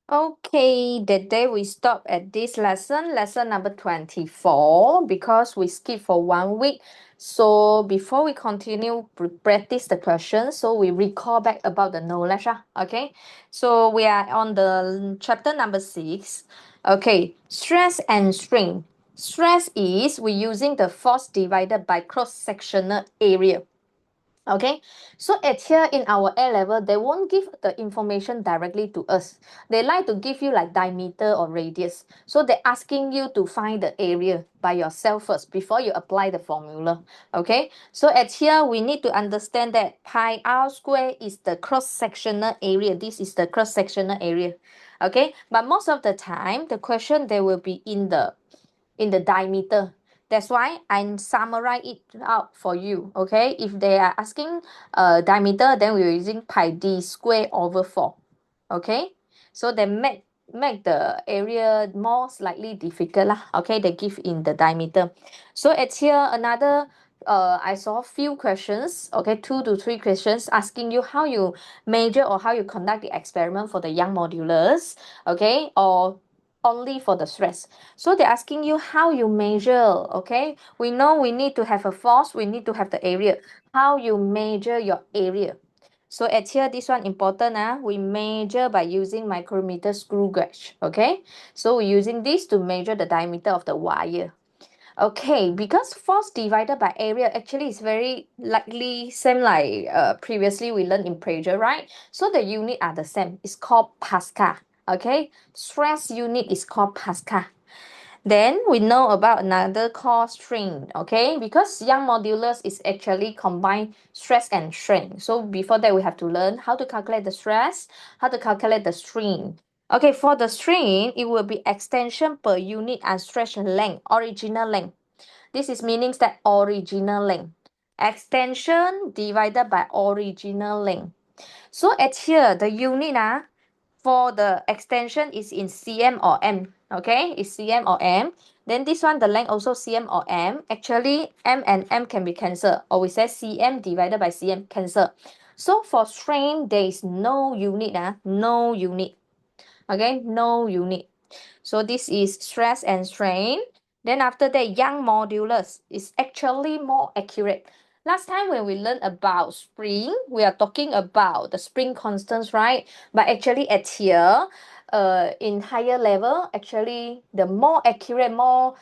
Okay, the day we stop at this lesson number 24, because we skip for 1 week. So before we continue practice the questions, so we recall back about the knowledge. Okay, so we are on the chapter number 6. Okay, stress and strain. Stress is we using the force divided by cross-sectional area. Okay, so at here in our A level, they won't give the information directly to us. They like to give you like diameter or radius. So they're asking you to find the area by yourself first before you apply the formula. Okay, so at here we need to understand that pi r square is the cross-sectional area. This is the cross-sectional area. Okay, but most of the time the question they will be in the diameter. That's why I summarize it out for you. Okay, if they are asking diameter, then we're using pi d square over 4. Okay, so they make the area more slightly difficult lah. Okay, they give in the diameter. So it's here another I saw few questions, okay, 2 to 3 questions asking you how you measure or how you conduct the experiment for the Young modulus, okay, or only for the stress. So they're asking you how you measure, okay? We know we need to have a force, we need to have the area. How you measure your area. So at here, this one important, we measure by using micrometer screw gauge, okay? So we're using this to measure the diameter of the wire. Okay, because force divided by area actually is very likely same like previously we learned in pressure, right? So the unit are the same. It's called Pascal. Okay, stress unit is called Pascal. Then we know about another called strain, okay? Because Young modulus is actually combine stress and strain. So before that, we have to learn how to calculate the stress, how to calculate the strain. Okay, for the strain, it will be extension per unit and stretch length, original length. This is meanings that original length. Extension divided by original length. So at here, the unit for the extension is in cm or m. Okay, it's cm or m. Then this one, the length also cm or m. Actually, m and m can be cancelled. Or we say cm divided by cm, cancel. So for strain, there is no unit. No unit. Okay, no unit. So this is stress and strain. Then after that, Young modulus is actually more accurate. Last time when we learned about spring, we are talking about the spring constants, right? But actually at here, in higher level, actually the more accurate, more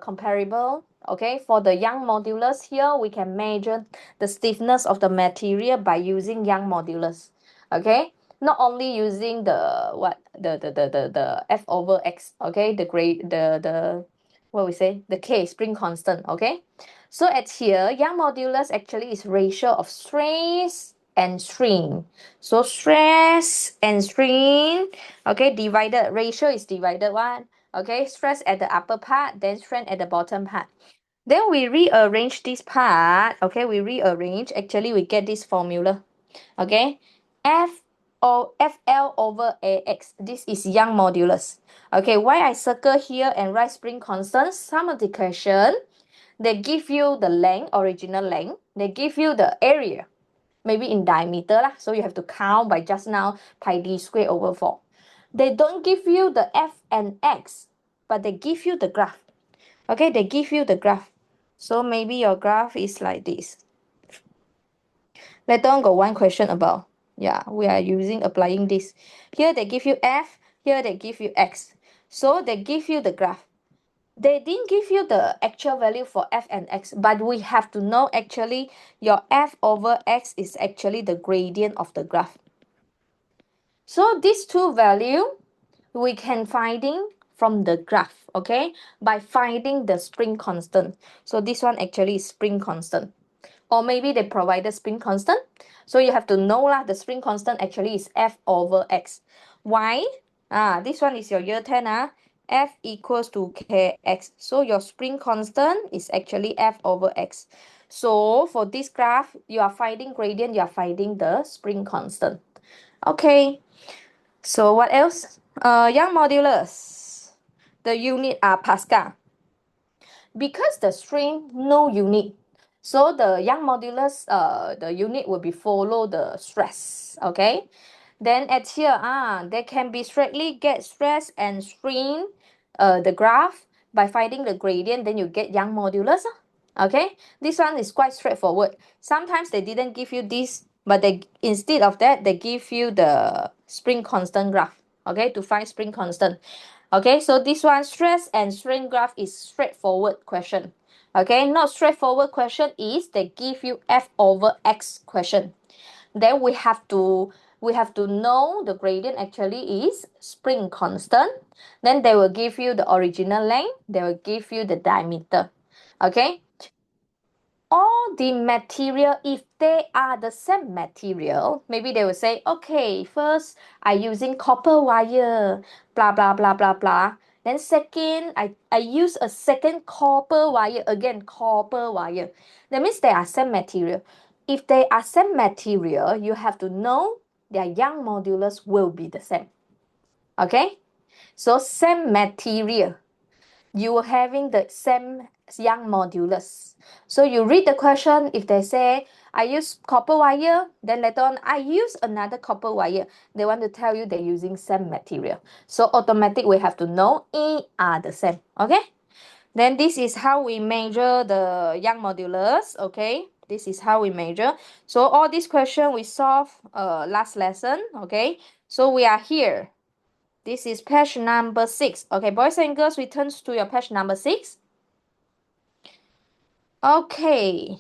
comparable. Okay, for the Young modulus here, we can measure the stiffness of the material by using Young modulus. Okay, not only using the what the f over x, okay, the grade the what we say, the k spring constant. Okay, so at here Young modulus actually is ratio of stress and strain. So stress and strain, okay, divided, ratio is divided one. Okay, stress at the upper part, then strain at the bottom part. Then we rearrange this part. Okay, we rearrange, actually we get this formula. Okay, FL over AX. This is Young modulus. Okay, why I circle here and write spring constant? Some of the question, they give you the length, original length. They give you the area, maybe in diameter lah. So you have to count by just now pi d square over 4. They don't give you the F and X, but they give you the graph. Okay, they give you the graph. So maybe your graph is like this. Later on got one question about, yeah, we are applying this. Here they give you F, here they give you X. So they give you the graph. They didn't give you the actual value for F and X, but we have to know actually your F over X is actually the gradient of the graph. So these two value we can finding from the graph, okay, by finding the spring constant. So this one actually is spring constant. Or maybe they provide the spring constant. So you have to know lah, the spring constant actually is F over X. Why? This one is your year 10. F equals to Kx. So your spring constant is actually F over X. So for this graph, you are finding gradient, you are finding the spring constant. Okay. So what else? Young modulus. The unit are Pascal. Because the strain no unit, so the Young modulus, the unit will be follow the stress. Okay, Then at here, they can be straightly get stress and strain the graph by finding the gradient, then you get Young modulus. Okay, this one is quite straightforward. Sometimes they didn't give you this, but they instead of that, they give you the spring constant graph, okay, to find spring constant. Okay, so this one, stress and strain graph, is straightforward question. Okay, not straightforward question is they give you F over X question. Then we have to know the gradient actually is spring constant. Then they will give you the original length, they will give you the diameter. Okay, all the material, if they are the same material, maybe they will say, okay, first I using copper wire, blah blah blah blah blah. Then second, I use a second copper wire, again copper wire. That means they are same material. If they are same material, you have to know their Young modulus will be the same. Okay, so same material, you are having the same Young modulus. So you read the question, if they say, I use copper wire, then later on, I use another copper wire. They want to tell you they're using same material. So automatic, we have to know E are the same, okay? Then this is how we measure the Young modulus, okay? This is how we measure. So all these questions we solved last lesson, okay? So we are here. This is page number 6. Okay, boys and girls, return to your page number 6. Okay.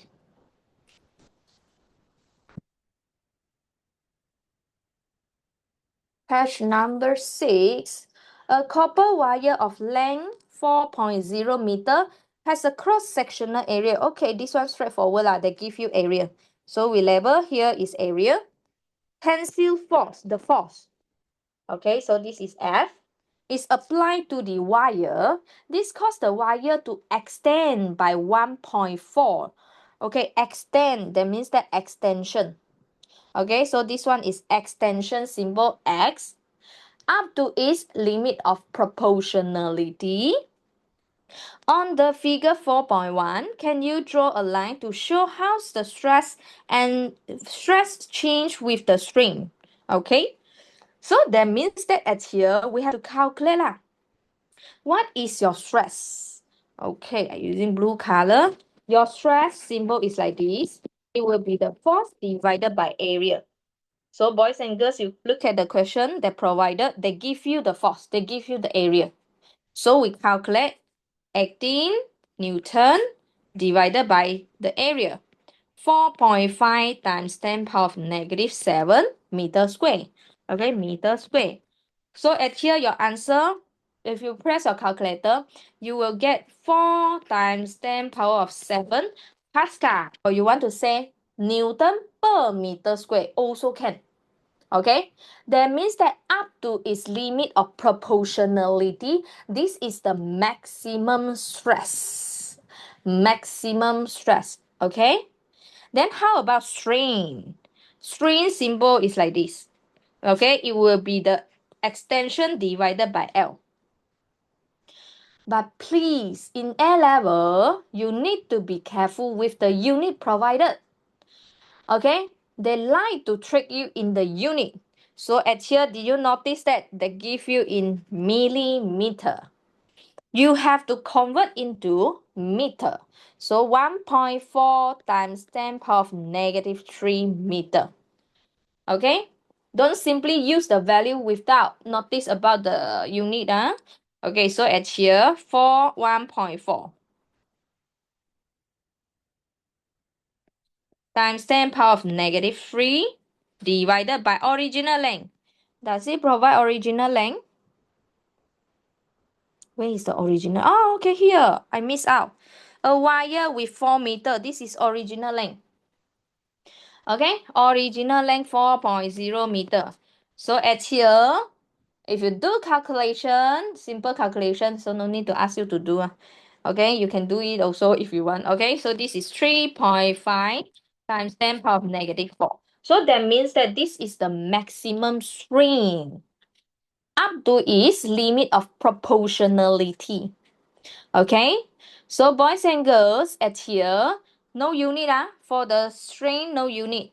Page number 6. A copper wire of length 4.0 meter has a cross-sectional area. Okay, this one straightforward lah. They give you area. So we label here is area. Tensile force, the force. Okay, so this is F. Is applied to the wire. This causes the wire to extend by 1.4. Okay, extend, that means that extension. Okay, so this one is extension symbol X up to its limit of proportionality. On the figure 4.1, can you draw a line to show how the stress change with the strain? Okay, so that means that at here we have to calculate lah. What is your stress? Okay, I'm using blue color. Your stress symbol is like this. It will be the force divided by area. So boys and girls, you look at the question they provided, they give you the force, they give you the area. So we calculate 18 Newton divided by the area. 4.5 times 10 power of negative 7 meter square. Okay, meter square. So at here, your answer, if you press your calculator, you will get 4 times 10 power of 7 Pascal. Or you want to say Newton per meter square also can. Okay, that means that up to its limit of proportionality, this is the maximum stress. Maximum stress. Okay, then how about strain? Strain symbol is like this. Okay, it will be the extension divided by L. But please, in A level, you need to be careful with the unit provided. Okay, they like to trick you in the unit. So at here, did you notice that they give you in millimeter? You have to convert into meter. So 1.4 times 10 power of negative 3 meter. Okay, don't simply use the value without notice about the unit. Okay, so at here, 1.4 times 10 power of negative 3 divided by original length. Does it provide original length? Where is the original? Oh, okay, here. I missed out. A wire with 4 meter. This is original length. Okay, original length 4.0 meter. So at here, if you do calculation, simple calculation, so no need to ask you to do. Okay, you can do it also if you want. Okay, so this is 3.5 times 10 power of negative 4. So that means that this is the maximum strain up to its limit of proportionality. Okay, so boys and girls, at here, no unit for the strain, no unit.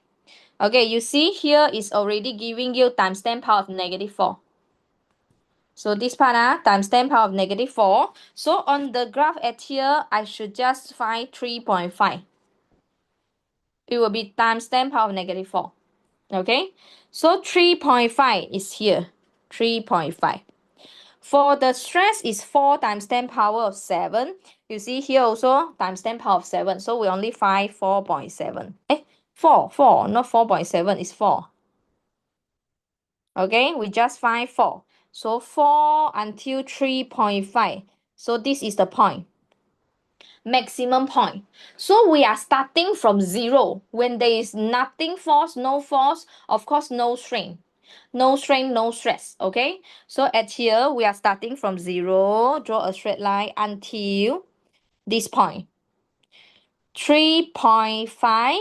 Okay, you see here is already giving you times 10 power of negative 4. So this part times 10 power of negative 4. So on the graph at here, I should just find 3.5. It will be times 10 power of negative 4. Okay, so 3.5 is here. 3.5. For the stress is 4 times 10 power of 7. You see here also times 10 power of 7. So we only find 4.7. 4, not 4.7, is 4. Okay, we just find 4. So 4 until 3.5. So this is the point. Maximum point. So we are starting from 0. When there is nothing force, no force, of course no strain. No strain, no stress. Okay, so at here we are starting from 0. Draw a straight line until this point. 3.5,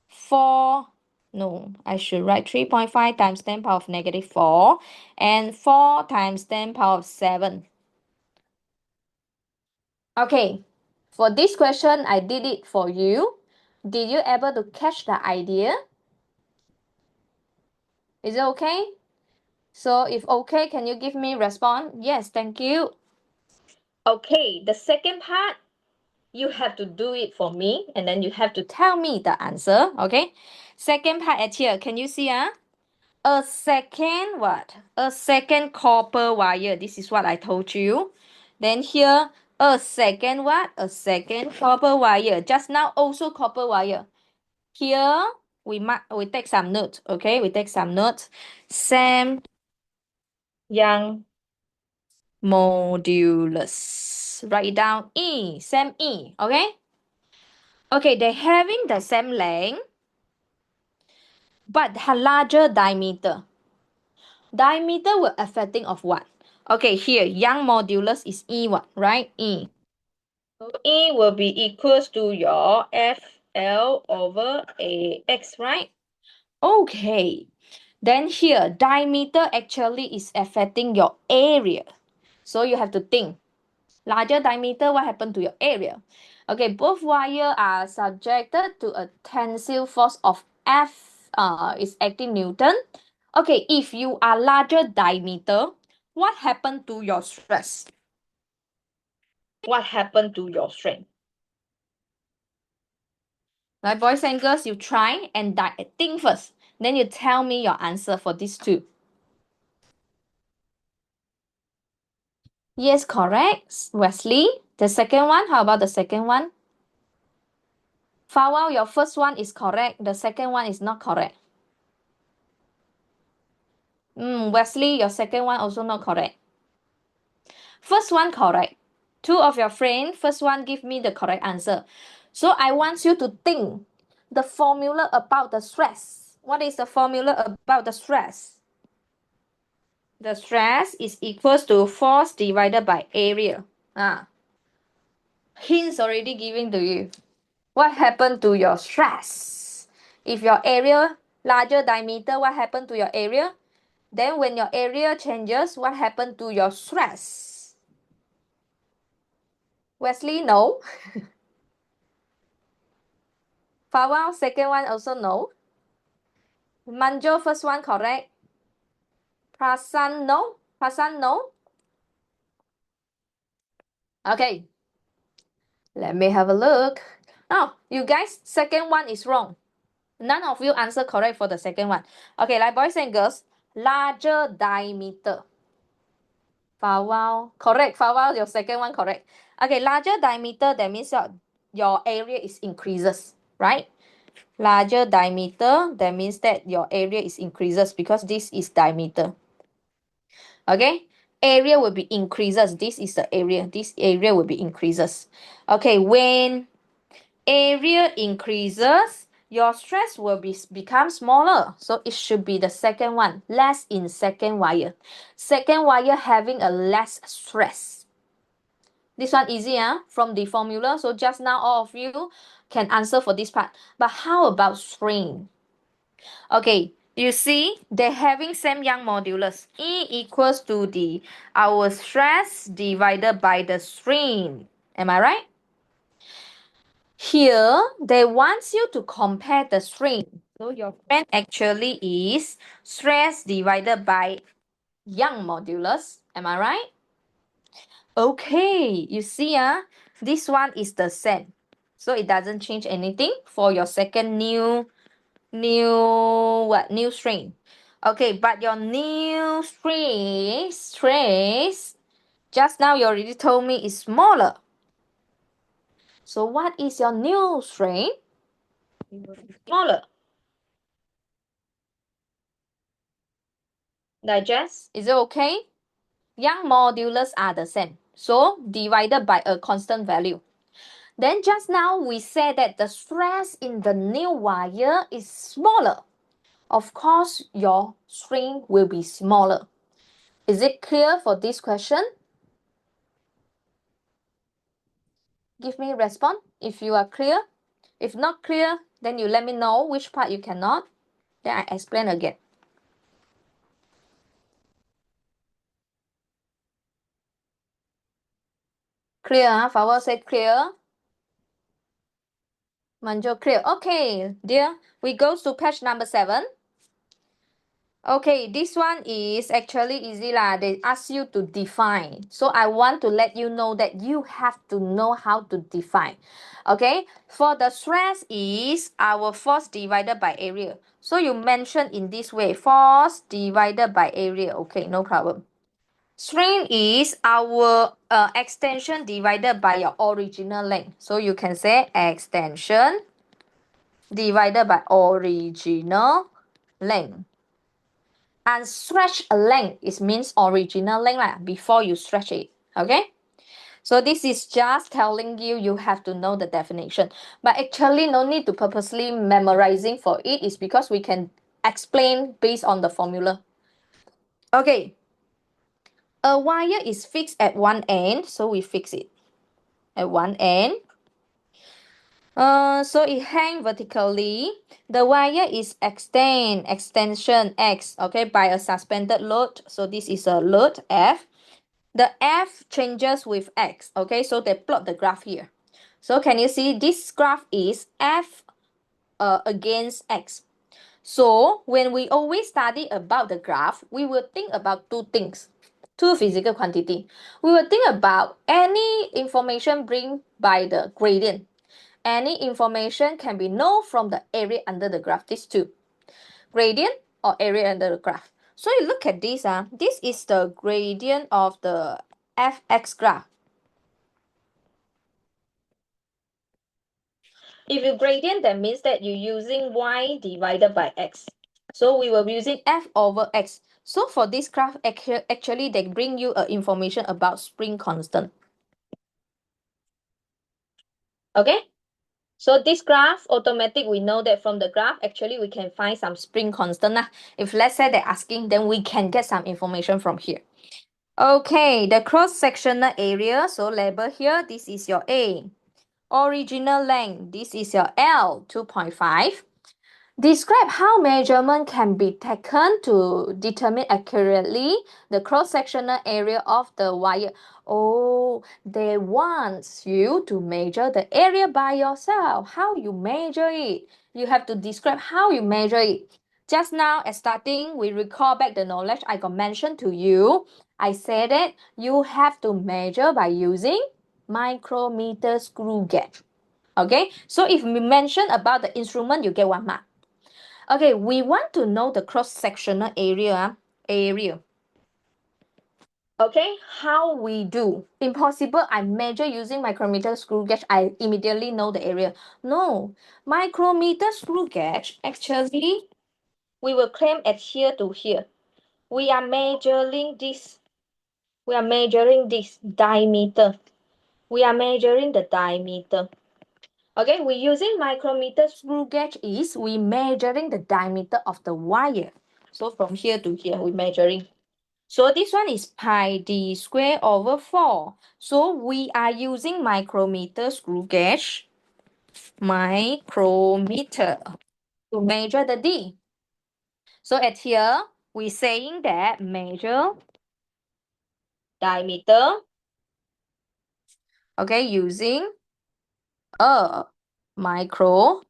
4. No, I should write 3.5 times 10 power of negative 4 and 4 times 10 power of 7. Okay, for this question, I did it for you. Did you able to catch the idea? Is it okay? So if okay, can you give me response? Yes, thank you. Okay, the second part, you have to do it for me and then you have to tell me the answer. Okay, second part at here, can you see a second what? A second copper wire. This is what I told you. Then here, a second what? A second copper wire. Just now also copper wire. Here we take some note. Okay, we take some note. Sam Young modulus. Write it down E. Same E. Okay. Okay, they're having the same length, but larger diameter. Diameter will affecting of what? Okay, here Young modulus is E what, right? E. So E will be equals to your FL over AX, right? Okay. Then here, diameter actually is affecting your area. So you have to think, larger diameter, what happened to your area? Okay, both wire are subjected to a tensile force of F is 18 Newton. Okay, if you are larger diameter, what happened to your stress? What happened to your strength? Right, boys and girls, you try and think first. Then you tell me your answer for these two. Yes, correct. Wesley. The second one, how about the second one? Fawal, your first one is correct. The second one is not correct. Wesley, your second one also not correct. First one correct. Two of your friends, first one give me the correct answer. So I want you to think the formula about the stress. What is the formula about the stress? The stress is equals to force divided by area. Hints already given to you. What happened to your stress? If your area larger diameter, what happened to your area? Then when your area changes, what happened to your stress? Wesley, no. Fawal, second one also no. Manjo, first one correct. Prasan, no. Prasan, no. Okay. Let me have a look. Oh, you guys, second one is wrong. None of you answer correct for the second one. Okay, like boys and girls, larger diameter. Fawal, correct. Fawal, your second one correct. Okay, larger diameter, that means your area is increases, right? Larger diameter, that means that your area is increases because this is diameter. Okay, area will be increases. This is the area. This area will be increases. Okay, when area increases, your stress will become smaller. So it should be the second one, less in second wire. Second wire having a less stress. This one easy, from the formula. So just now all of you can answer for this part. But how about strain? Okay, you see, they're having same Young modulus. E equals to our stress divided by the strain. Am I right? Here, they want you to compare the strain. So your friend actually is stress divided by Young modulus. Am I right? Okay, you see, this one is the same. So it doesn't change anything for your second new string. Okay, but your new stress, just now you already told me is smaller. So what is your new string? Smaller. Digest, is it okay? Young modulus are the same. So divided by a constant value. Then just now we said that the stress in the new wire is smaller. Of course, your string will be smaller. Is it clear for this question? Give me a response if you are clear. If not clear, then you let me know which part you cannot. Then I explain again. Clear, Flower said clear. Manjo clear. Okay, dear, we go to page number 7. Okay, this one is actually easy lah. They ask you to define. So I want to let you know that you have to know how to define. Okay, for the stress is our force divided by area. So you mention in this way, force divided by area. Okay, no problem. Strain is our extension divided by your original length. So you can say extension divided by original length. And stretch a length, it means original length lah, before you stretch it. Okay? So this is just telling you you have to know the definition. But actually no need to purposely memorizing for it, is because we can explain based on the formula. Okay. A wire is fixed at one end, so we fix it at one end. So it hang vertically. The wire is extension X, okay, by a suspended load. So this is a load F. The F changes with X, okay, so they plot the graph here. So can you see this graph is F against X. So when we always study about the graph, we will think about two things, two physical quantity. We will think about any information bring by the gradient. Any information can be known from the area under the graph, these two. Gradient or area under the graph. So you look at this, this is the gradient of the fx graph. If you gradient, that means that you're using y divided by x. So we were using f over x. So for this graph, actually they bring you information about spring constant. Okay? So this graph, automatic, we know that from the graph, actually we can find some spring constant. If let's say they're asking, then we can get some information from here. Okay, the cross-sectional area, so label here, this is your A. Original length, this is your L, 2.5. Describe how measurement can be taken to determine accurately the cross-sectional area of the wire. Oh, they want you to measure the area by yourself. How you measure it? You have to describe how you measure it. Just now at starting, we recall back the knowledge I got mentioned to you. I said that you have to measure by using micrometer screw gauge. Okay, so if we mention about the instrument, you get 1 mark. Okay, we want to know the cross-sectional area. Okay, how we do? Impossible, I measure using micrometer screw gauge, I immediately know the area. No, micrometer screw gauge, actually, we will claim at here to here. We are measuring this. We are measuring this diameter. We are measuring the diameter. Okay, we using micrometer screw gauge is we measuring the diameter of the wire. So from here to here, we measuring. So this one is pi d square over 4. So we are using micrometer screw gauge, micrometer, to measure the d. So at here, we saying that measure diameter, okay, using a micrometer.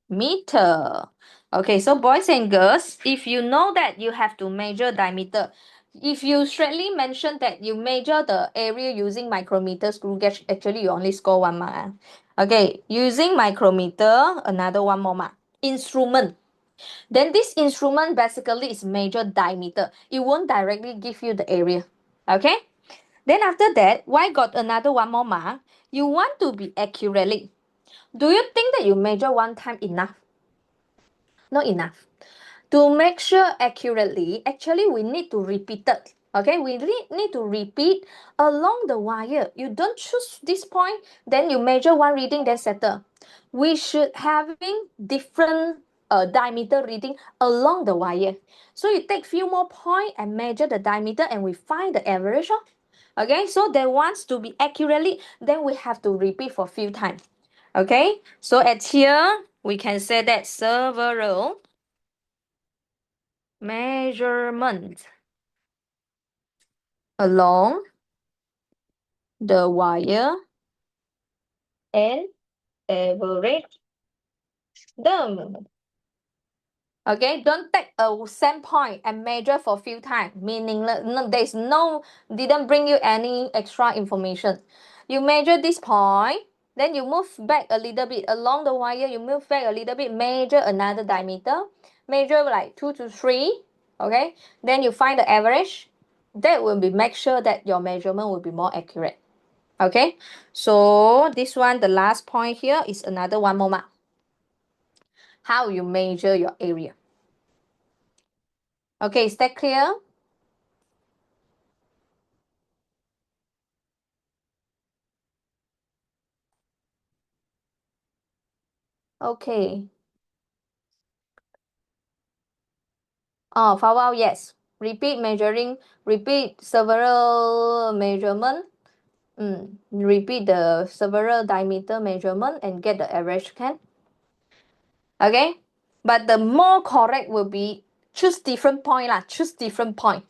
Okay, so boys and girls, if you know that you have to measure diameter, if you straightly mention that you measure the area using micrometer screw gauge, actually you only score 1 mark. Okay, using micrometer, another 1 more mark. Instrument. Then this instrument basically is measure diameter. It won't directly give you the area. Okay? Then after that, why got another 1 more mark? You want to be accurately. Do you think that you measure 1 time enough? Not enough. To make sure accurately, actually we need to repeat it. Okay, we need to repeat along the wire. You don't choose this point, then you measure 1 reading, then settle. We should having different diameter reading along the wire. So you take few more point and measure the diameter and we find the average. Okay, so that wants to be accurately, then we have to repeat for few times. Okay, so at here we can say that several measurement along the wire and average them. Okay, don't take a same point and measure for few times. Meaningless. No, there's no, didn't bring you any extra information. You measure this point, then you move back a little bit along the wire. You move back a little bit, measure another diameter, measure like 2 to 3. Okay, then you find the average. That will be make sure that your measurement will be more accurate. Okay, so this one, the last point here is another 1 more mark. How you measure your area. Okay, is that clear? Okay. Oh, follow out, yes. Repeat measuring, repeat several measurement. Repeat the several diameter measurement and get the average, can? Okay? But the more correct will be choose different point lah. Choose different point.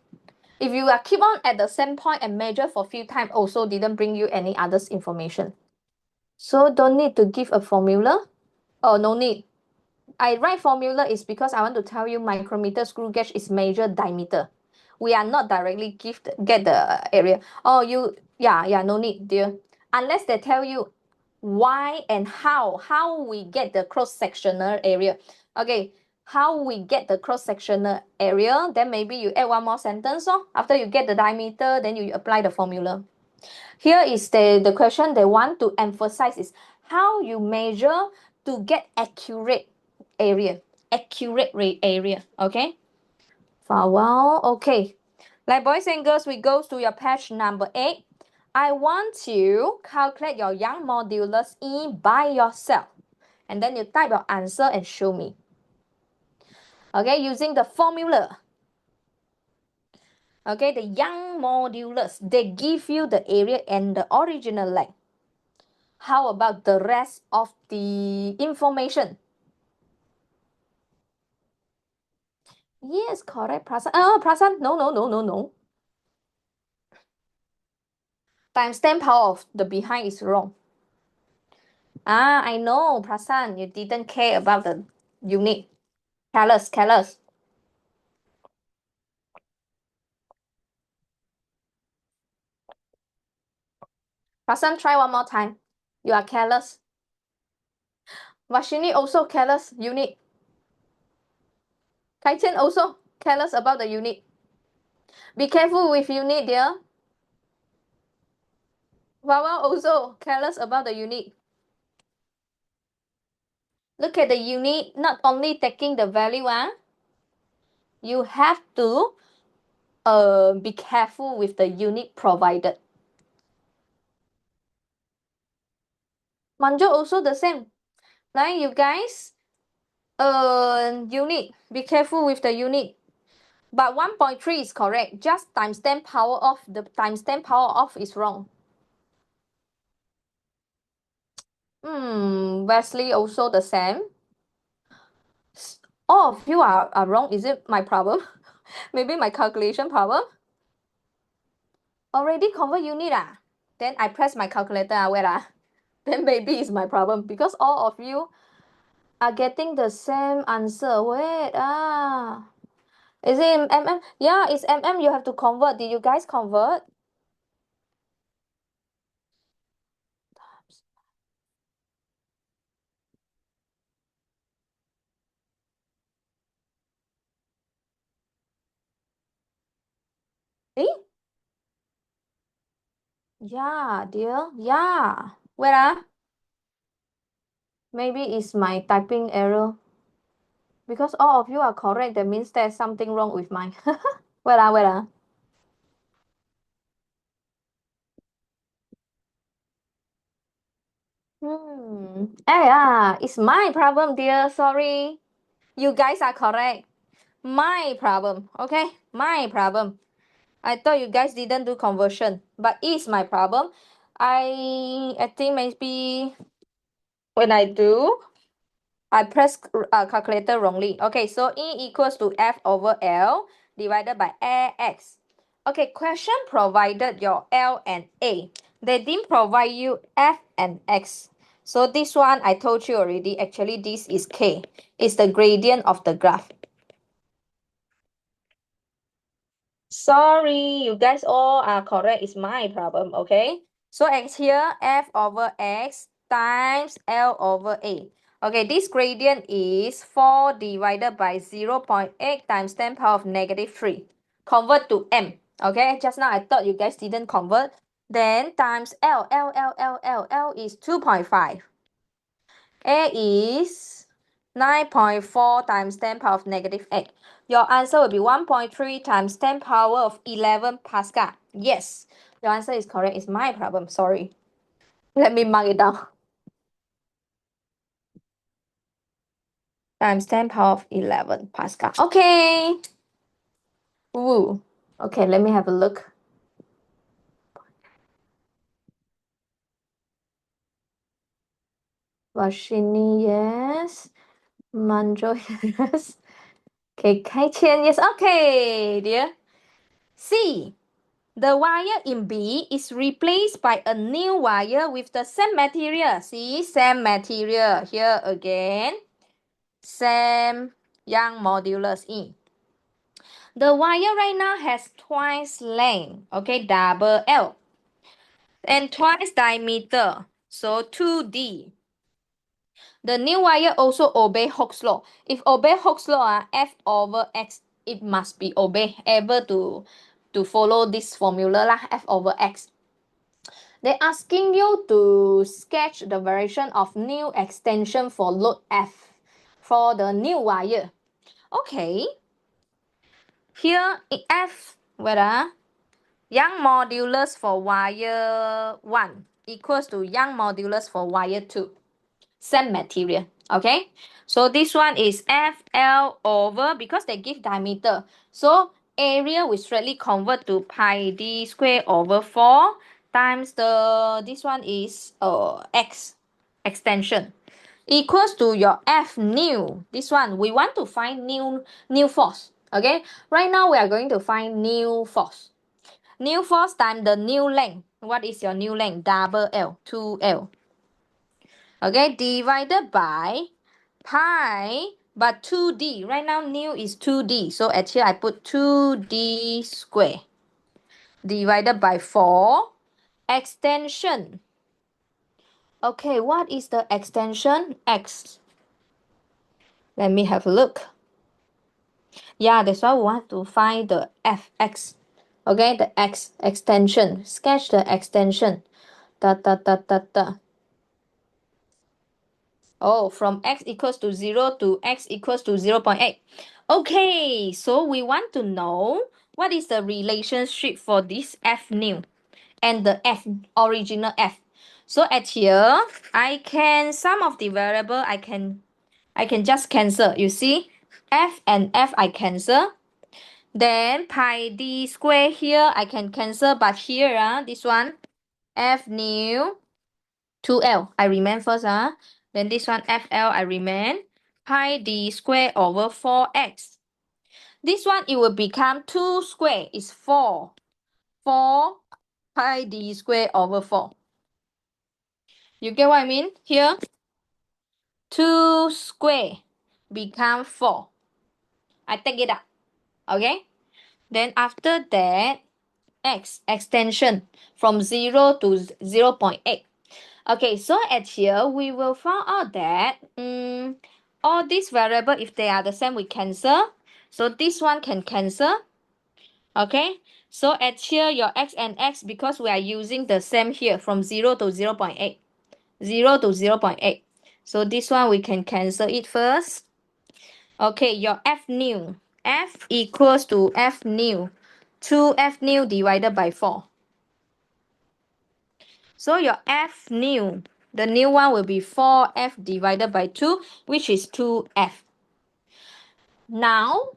If you are keep on at the same point and measure for few times, also didn't bring you any others information. So don't need to give a formula. Oh, no need. I write formula is because I want to tell you micrometer screw gauge is measure diameter. We are not directly get the area. Oh, yeah, no need, dear. Unless they tell you why and how we get the cross-sectional area. Okay, how we get the cross-sectional area, then maybe you add 1 more sentence. After you get the diameter, then you apply the formula. Here is the question they want to emphasize is how you measure to get accurate area. Accurate area. Okay. For a while. Okay. Like boys and girls, we go to your page number 8. I want to calculate your Young modulus E by yourself. And then you type your answer and show me. Okay, using the formula. Okay, the Young modulus, they give you the area and the original length. How about the rest of the information? Yes, correct, Prasan. Oh, Prasan, no. Times 10 power of the behind is wrong. I know, Prasan, you didn't care about the unit. Careless. Prasan, try 1 more time. You are careless. Vashini also careless unit. Kaichen also careless about the unit. Be careful with unit, dear. Wawa also careless about the unit. Look at the unit, not only taking the value, you have to be careful with the unit provided. Manjo also the same. Like you guys, unit, be careful with the unit. But 1.3 is correct. Just times 10 power off. The times 10 power off is wrong. Wesley also the same. All of you are wrong. Is it my problem? Maybe my calculation problem? Already convert unit Then I press my calculator wait Then maybe it's my problem because all of you are getting the same answer. Wait, is it mm? Yeah, it's mm. You have to convert. Did you guys convert? Eh? Yeah, dear. Yeah. Wait, maybe it's my typing error. Because all of you are correct, that means there's something wrong with mine. Wait, wait. It's my problem, dear. Sorry. You guys are correct. My problem. Okay? My problem. I thought you guys didn't do conversion, but it's my problem. I think maybe when I do, I press calculator wrongly. Okay, so E equals to F over L divided by AX. Okay, question provided your L and A. They didn't provide you F and X. So this one I told you already. Actually, this is K. It's the gradient of the graph. Sorry, you guys all are correct. It's my problem, okay? So X here, F over X times L over A. Okay, this gradient is 4 divided by 0.8 times 10 power of negative 3. Convert to M, okay? Just now I thought you guys didn't convert. Then times L is 2.5. A is 9.4 times 10 power of negative 8. Your answer will be 1.3 times 10 power of 11 Pascal. Yes, your answer is correct. It's my problem. Sorry. Let me mark it down. Times 10 power of 11 Pascal. Okay. Woo. Okay, let me have a look. Vashini, yes. Manjo, yes. Okay, Kai Qian, yes. Okay, dear. C. The wire in B is replaced by a new wire with the same material. See, same material. Here again, same Young modulus E. The wire right now has twice length, okay, double L, and twice diameter, so 2D. The new wire also obey Hooke's law. If obey Hooke's law, F over X, it must be able to follow this formula lah, F over X. They're asking you to sketch the variation of new extension for load F for the new wire. Okay. Here F, whether Young modulus for wire 1 equals to Young modulus for wire 2. Same material. Okay. So this one is FL over, because they give diameter. So area we straightly convert to pi d square over 4 times this one is x extension equals to your F new. This one we want to find new force. Okay. Right now we are going to find new force. New force times the new length. What is your new length? Double L, 2L. Okay, divided by pi, but 2D. Right now, new is 2D. So at here, I put 2D square divided by 4. Extension. Okay, what is the extension? X. Let me have a look. Yeah, that's why we want to find the fx. Okay, the x extension. Sketch the extension. Da, da, da, da, da. Oh, from x equals to 0 to x equals to 0.8. Okay, so we want to know what is the relationship for this f new and the f original f. So at here, some of the variable I can just cancel. You see, f and f I cancel. Then pi d square here I can cancel, but here this one f new 2L. I remain first. Then this one FL I remain. Pi d square over 4x. This one it will become 2 square is 4. 4 pi d square over 4. You get what I mean? Here 2 square become 4. I take it out. Okay? Then after that, x extension from 0 to 0 0.8. Okay, so at here, we will find out that all these variables, if they are the same, we cancel. So this one can cancel. Okay, so at here, your x and x, because we are using the same here from 0 to 0 0.8. 0 to 0 0.8. So this one, we can cancel it first. Okay, your f new. F equals to f new. 2f new divided by 4. So your f new, the new one will be 4f divided by 2, which is 2f. Now,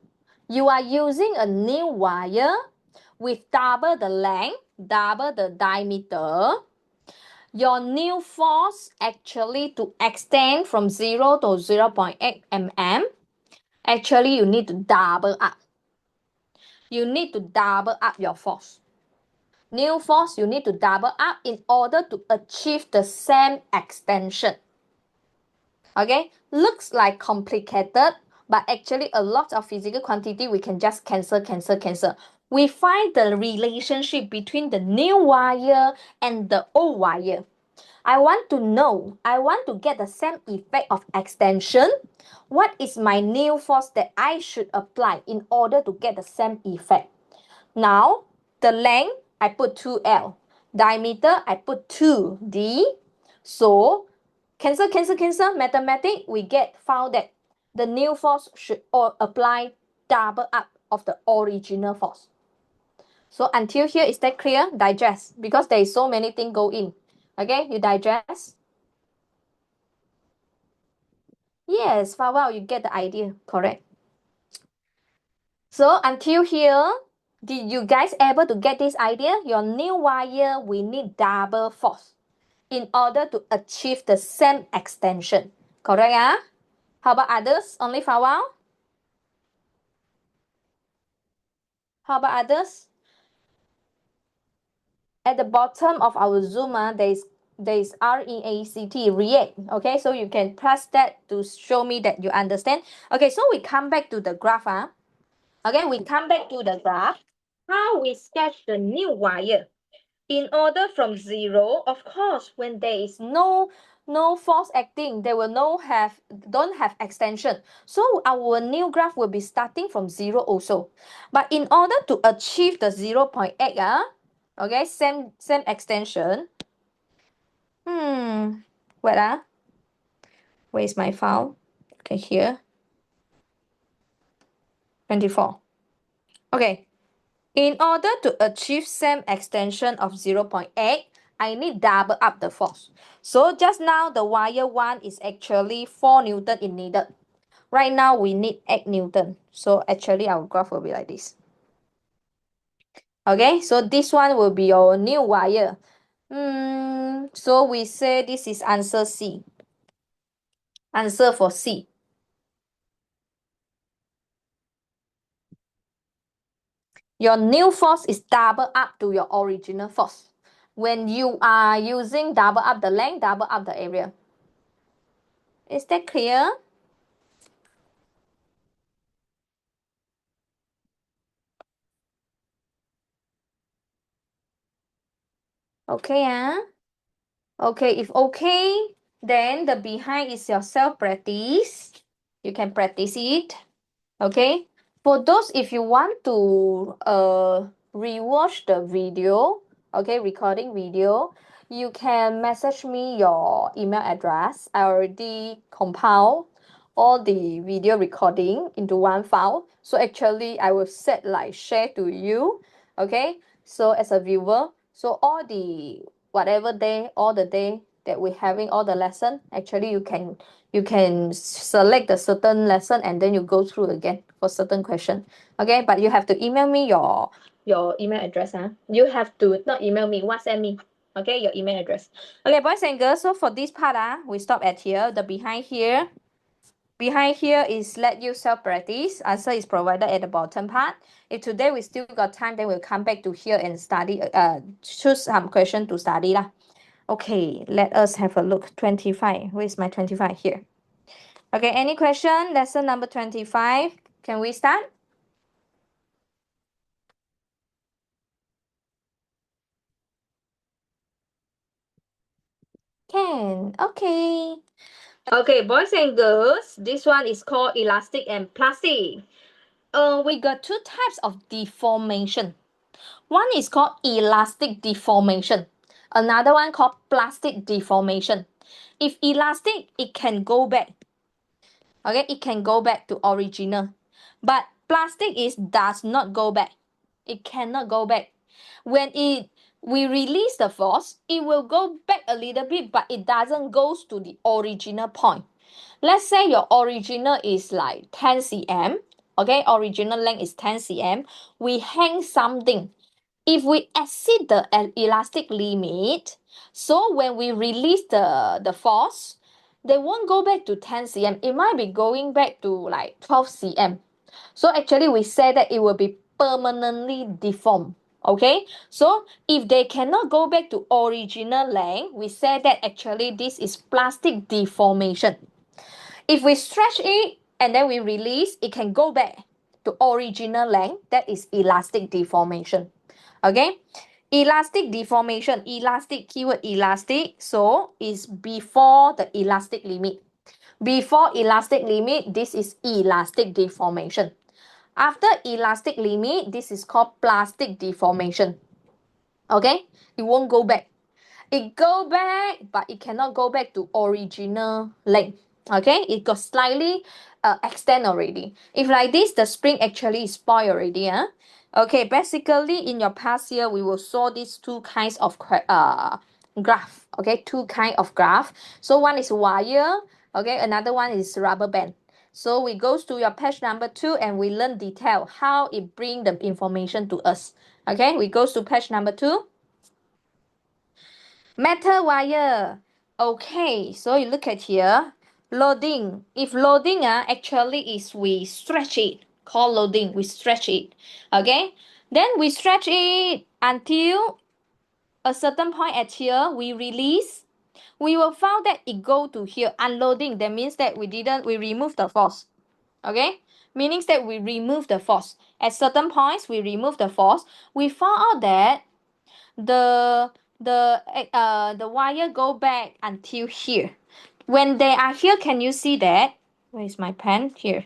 you are using a new wire with double the length, double the diameter. Your new force actually to extend from 0 to 0 0.8 mm, actually you need to double up. You need to double up your force. New force, you need to double up in order to achieve the same extension. Okay, looks like complicated, but actually a lot of physical quantity we can just cancel. We find the relationship between the new wire and the old wire. I want to get the same effect of extension. What is my new force that I should apply in order to get the same effect? Now, the length, I put 2L. Diameter, I put 2D. So, cancel. Mathematics, we found that the new force should apply double up of the original force. So, until here, is that clear? Digest, because there is so many things go in. Okay, you digest. Yes, wow, you get the idea, correct. So until here, did you guys able to get this idea? Your new wire, we need double force in order to achieve the same extension. Correct? How about others? Only for a while? How about others? At the bottom of our Zoom, there is REACT, react. Okay, so you can press that to show me that you understand. Okay, so we come back to the graph. Okay, we come back to the graph. How we sketch the new wire? In order from 0, of course, when there is no force acting, they will don't have extension. So our new graph will be starting from 0 also. But in order to achieve the 0 0.8, okay, same extension. Wait, where is my file? Okay, here. 24. Okay. In order to achieve same extension of 0 0.8, I need double up the force. So just now the wire 1 is actually 4 Newton it needed. Right now we need 8 Newton. So actually our graph will be like this. Okay, so this one will be your new wire. So we say this is answer C. Answer for C. Your new force is double up to your original force. When you are using double up the length, double up the area. Is that clear? Okay, Okay, if okay, then the behind is your self-practice. You can practice it. Okay. For those, if you want to rewatch the video, okay, recording video, you can message me your email address. I already compile all the video recording into one file. So actually, I will set like share to you. Okay. So as a viewer, so all the whatever day, all the day that we're having all the lesson, actually you can select the certain lesson and then you go through again for certain question. Okay, but you have to email me your email address. You have to not email me, WhatsApp me. Okay, your email address. Okay, boys and girls, so for this part, we stop at here. The behind here. Behind here is let you self-practice. Answer is provided at the bottom part. If today we still got time, then we'll come back to here and study, choose some question to study lah. Okay, let us have a look. 25. Where is my 25 here? Okay, any question? Lesson number 25. Can we start? Can. Okay. Okay, boys and girls, this one is called elastic and plastic. We got two types of deformation. One is called elastic deformation. Another one called plastic deformation. If elastic, it can go back. Okay, it can go back to original. But plastic is does not go back. It cannot go back. When we release the force, it will go back a little bit, but it doesn't goes to the original point. Let's say your original is like 10 cm. Okay, original length is 10 cm. We hang something. If we exceed the elastic limit, so when we release the force, they won't go back to 10 cm. It might be going back to like 12 cm. So actually we say that it will be permanently deformed. Okay, so if they cannot go back to original length, we say that actually this is plastic deformation. If we stretch it and then we release, it can go back to original length. That is elastic deformation. Okay, elastic deformation, elastic, keyword elastic, so is before the elastic limit. Before elastic limit, this is elastic deformation. After elastic limit, this is called plastic deformation. Okay, it won't go back. It go back, but it cannot go back to original length. Okay, it got slightly extend already. If like this, the spring actually is spoiled already. Okay, basically in your past year, we will saw these two kinds of graph. Okay, two kind of graph. So one is wire. Okay, another one is rubber band. So we goes to your page number 2 and we learn detail how it bring the information to us. Okay, we goes to page number 2. Metal wire. Okay, so you look at here. Loading. If loading actually is we stretch it. Call loading. We stretch it. Okay. Then we stretch it until a certain point at here. We release. We will found that it go to here. Unloading. That means that we remove the force. Okay. Meaning that we remove the force. At certain points, we remove the force. We found out that the the wire go back until here. When they are here, can you see that? Where is my pen? Here.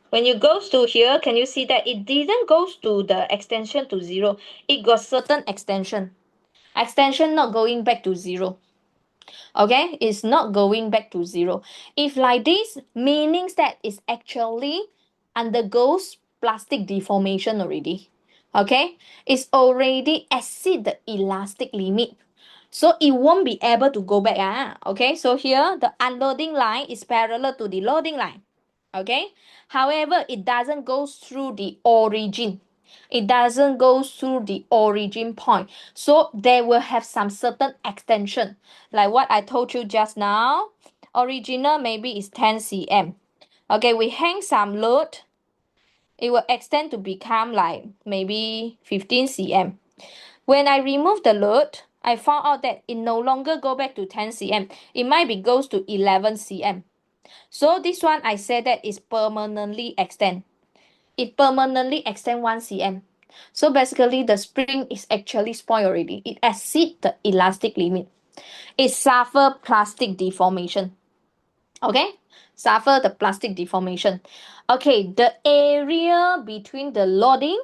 When you goes to here, can you see that it didn't goes to the extension to 0? It got certain extension. Extension not going back to 0. Okay, it's not going back to 0. If like this, meanings that is actually undergoes plastic deformation already. Okay, it's already exceed the elastic limit, so it won't be able to go back. Okay, so here the unloading line is parallel to the loading line. Okay, however, it doesn't go through the origin. It doesn't go through the origin point. So they will have some certain extension. Like what I told you just now. Original maybe is 10 cm. Okay, we hang some load. It will extend to become like maybe 15 cm. When I remove the load, I found out that it no longer go back to 10 cm. It might be goes to 11 cm. So this one I said that is permanently extend. It permanently extend 1 cm. So basically the spring is actually spoiled already. It exceed the elastic limit. It suffer plastic deformation. Okay, suffer the plastic deformation. Okay, the area between the loading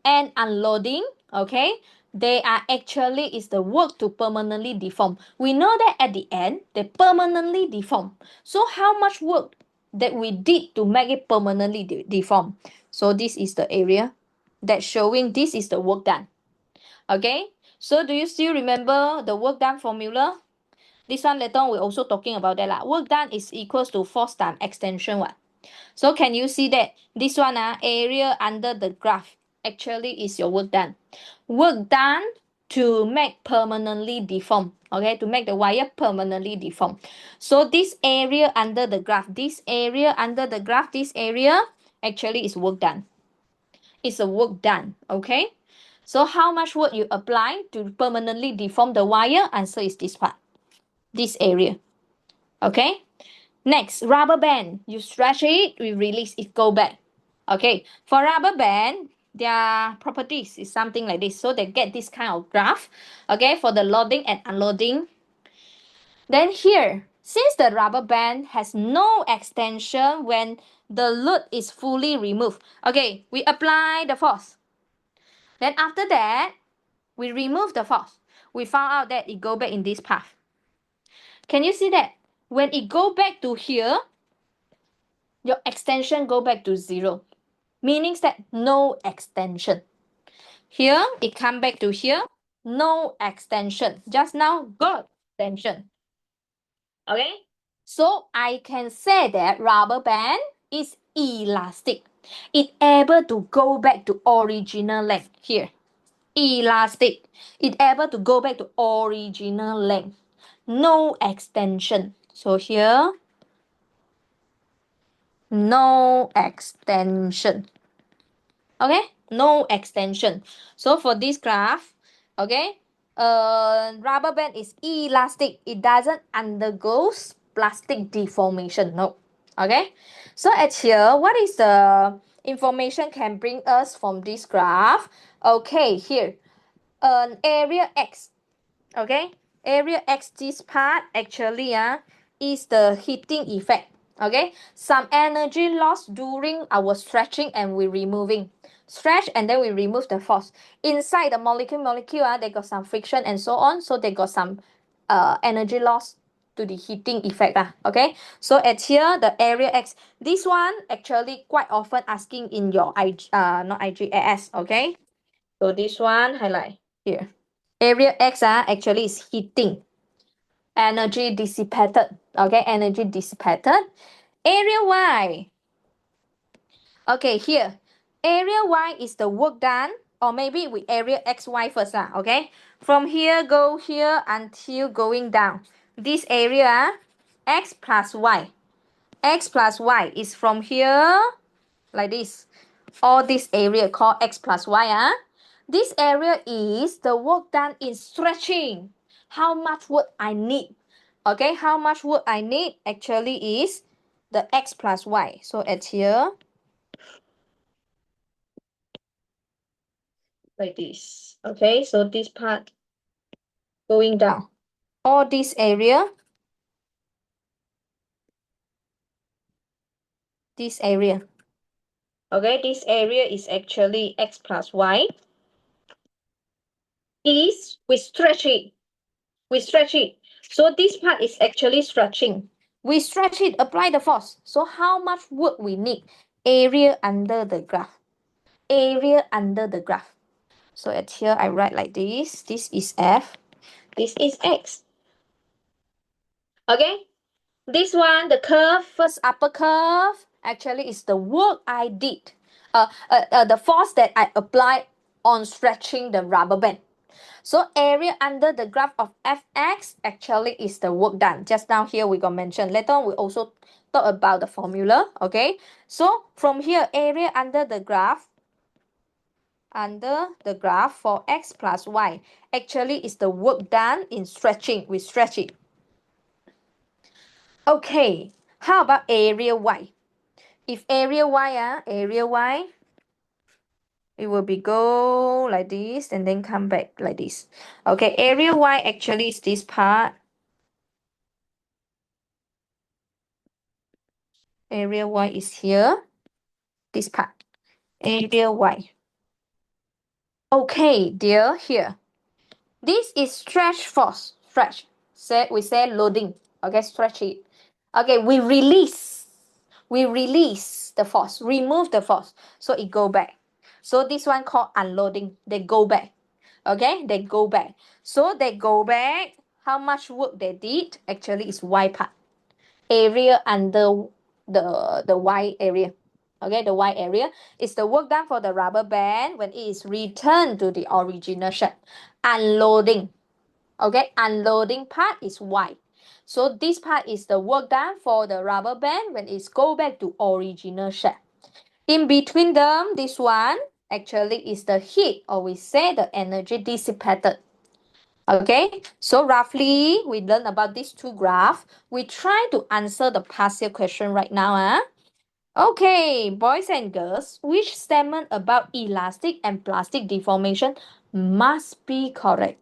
and unloading, okay, they are actually is the work to permanently deform. We know that at the end they permanently deform. So how much work that we did to make it permanently deform? So this is the area that showing this is the work done. Okay, so do you still remember the work done formula? This one later on we're also talking about that lah. Work done is equals to force times extension what. So can you see that this one area under the graph actually is your work done. Work done to make permanently deform. Okay, to make the wire permanently deform. So this area under the graph, this area under the graph, this area actually is work done. It's a work done. Okay. So how much work you apply to permanently deform the wire? Answer is this part. This area. Okay. Next, rubber band. You stretch it, we release it, go back. Okay, for rubber band, their properties is something like this. So they get this kind of graph, okay, for the loading and unloading. Then here, since the rubber band has no extension when the load is fully removed, okay, we apply the force. Then after that, we remove the force. We found out that it go back in this path. Can you see that? When it go back to here, your extension go back to 0. Meaning that no extension. Here, it come back to here, no extension. Just now, got extension. Okay? So I can say that rubber band is elastic. It able to go back to original length here. Elastic. It able to go back to original length. No extension. So here, no extension. Okay, no extension. So for this graph, okay, rubber band is elastic. It doesn't undergo plastic deformation. No. Okay, so at here, what is the information can bring us from this graph? Okay, here, an area X. Okay, area X, this part actually is the heating effect. Okay, some energy lost during our stretching and we removing. Stretch and then we remove the force. Inside the molecule, they got some friction and so on. So they got some energy loss to the heating effect. Okay, so at here, the area X, this one actually quite often asking in your not IGAS. Okay, so this one highlight here. Area X actually is heating. Energy dissipated. Okay, energy dissipated. Area Y. Okay, here. Area Y is the work done. Or maybe with area XY first. Okay. From here, go here until going down. This area, X plus Y. X plus Y is from here, like this. All this area called X plus Y. This area is the work done in stretching. How much work I need? Okay, how much work I need actually is the X plus Y. So at here, like this. Okay, so this part going down. All this area, this area. Okay, this area is actually X plus Y. Is we stretch it. We stretch it. So this part is actually stretching. We stretch it, apply the force. So how much work we need? Area under the graph. Area under the graph. So at here, I write like this. This is F. This is X. Okay? This one, the curve, first upper curve, actually is the work I did. The force that I applied on stretching the rubber band. So area under the graph of Fx actually is the work done. Just now here we got mentioned. Later on we also talk about the formula. Okay. So from here, area under the graph for x plus y actually is the work done in stretching. We stretch it. Okay. How about area y? If area y, it will be go like this and then come back like this. Okay, area y actually is this part. Area Y is here. This part. Area Y. Okay, dear, here. This is stretch force. Stretch. We say loading. Okay, stretch it. Okay, we release. We release the force. Remove the force. So it go back. So this one called unloading. They go back. Okay, they go back. So they go back. How much work they did actually is Y part. Area under the Y area. Okay, the Y area is the work done for the rubber band when it is returned to the original shape. Unloading. Okay, unloading part is Y. So this part is the work done for the rubber band when it's go back to original shape. In between them, this one actually is the heat, or we say the energy dissipated. Okay, so roughly we learned about these two graphs. We try to answer the past year question right now. Okay, boys and girls, which statement about elastic and plastic deformation must be correct?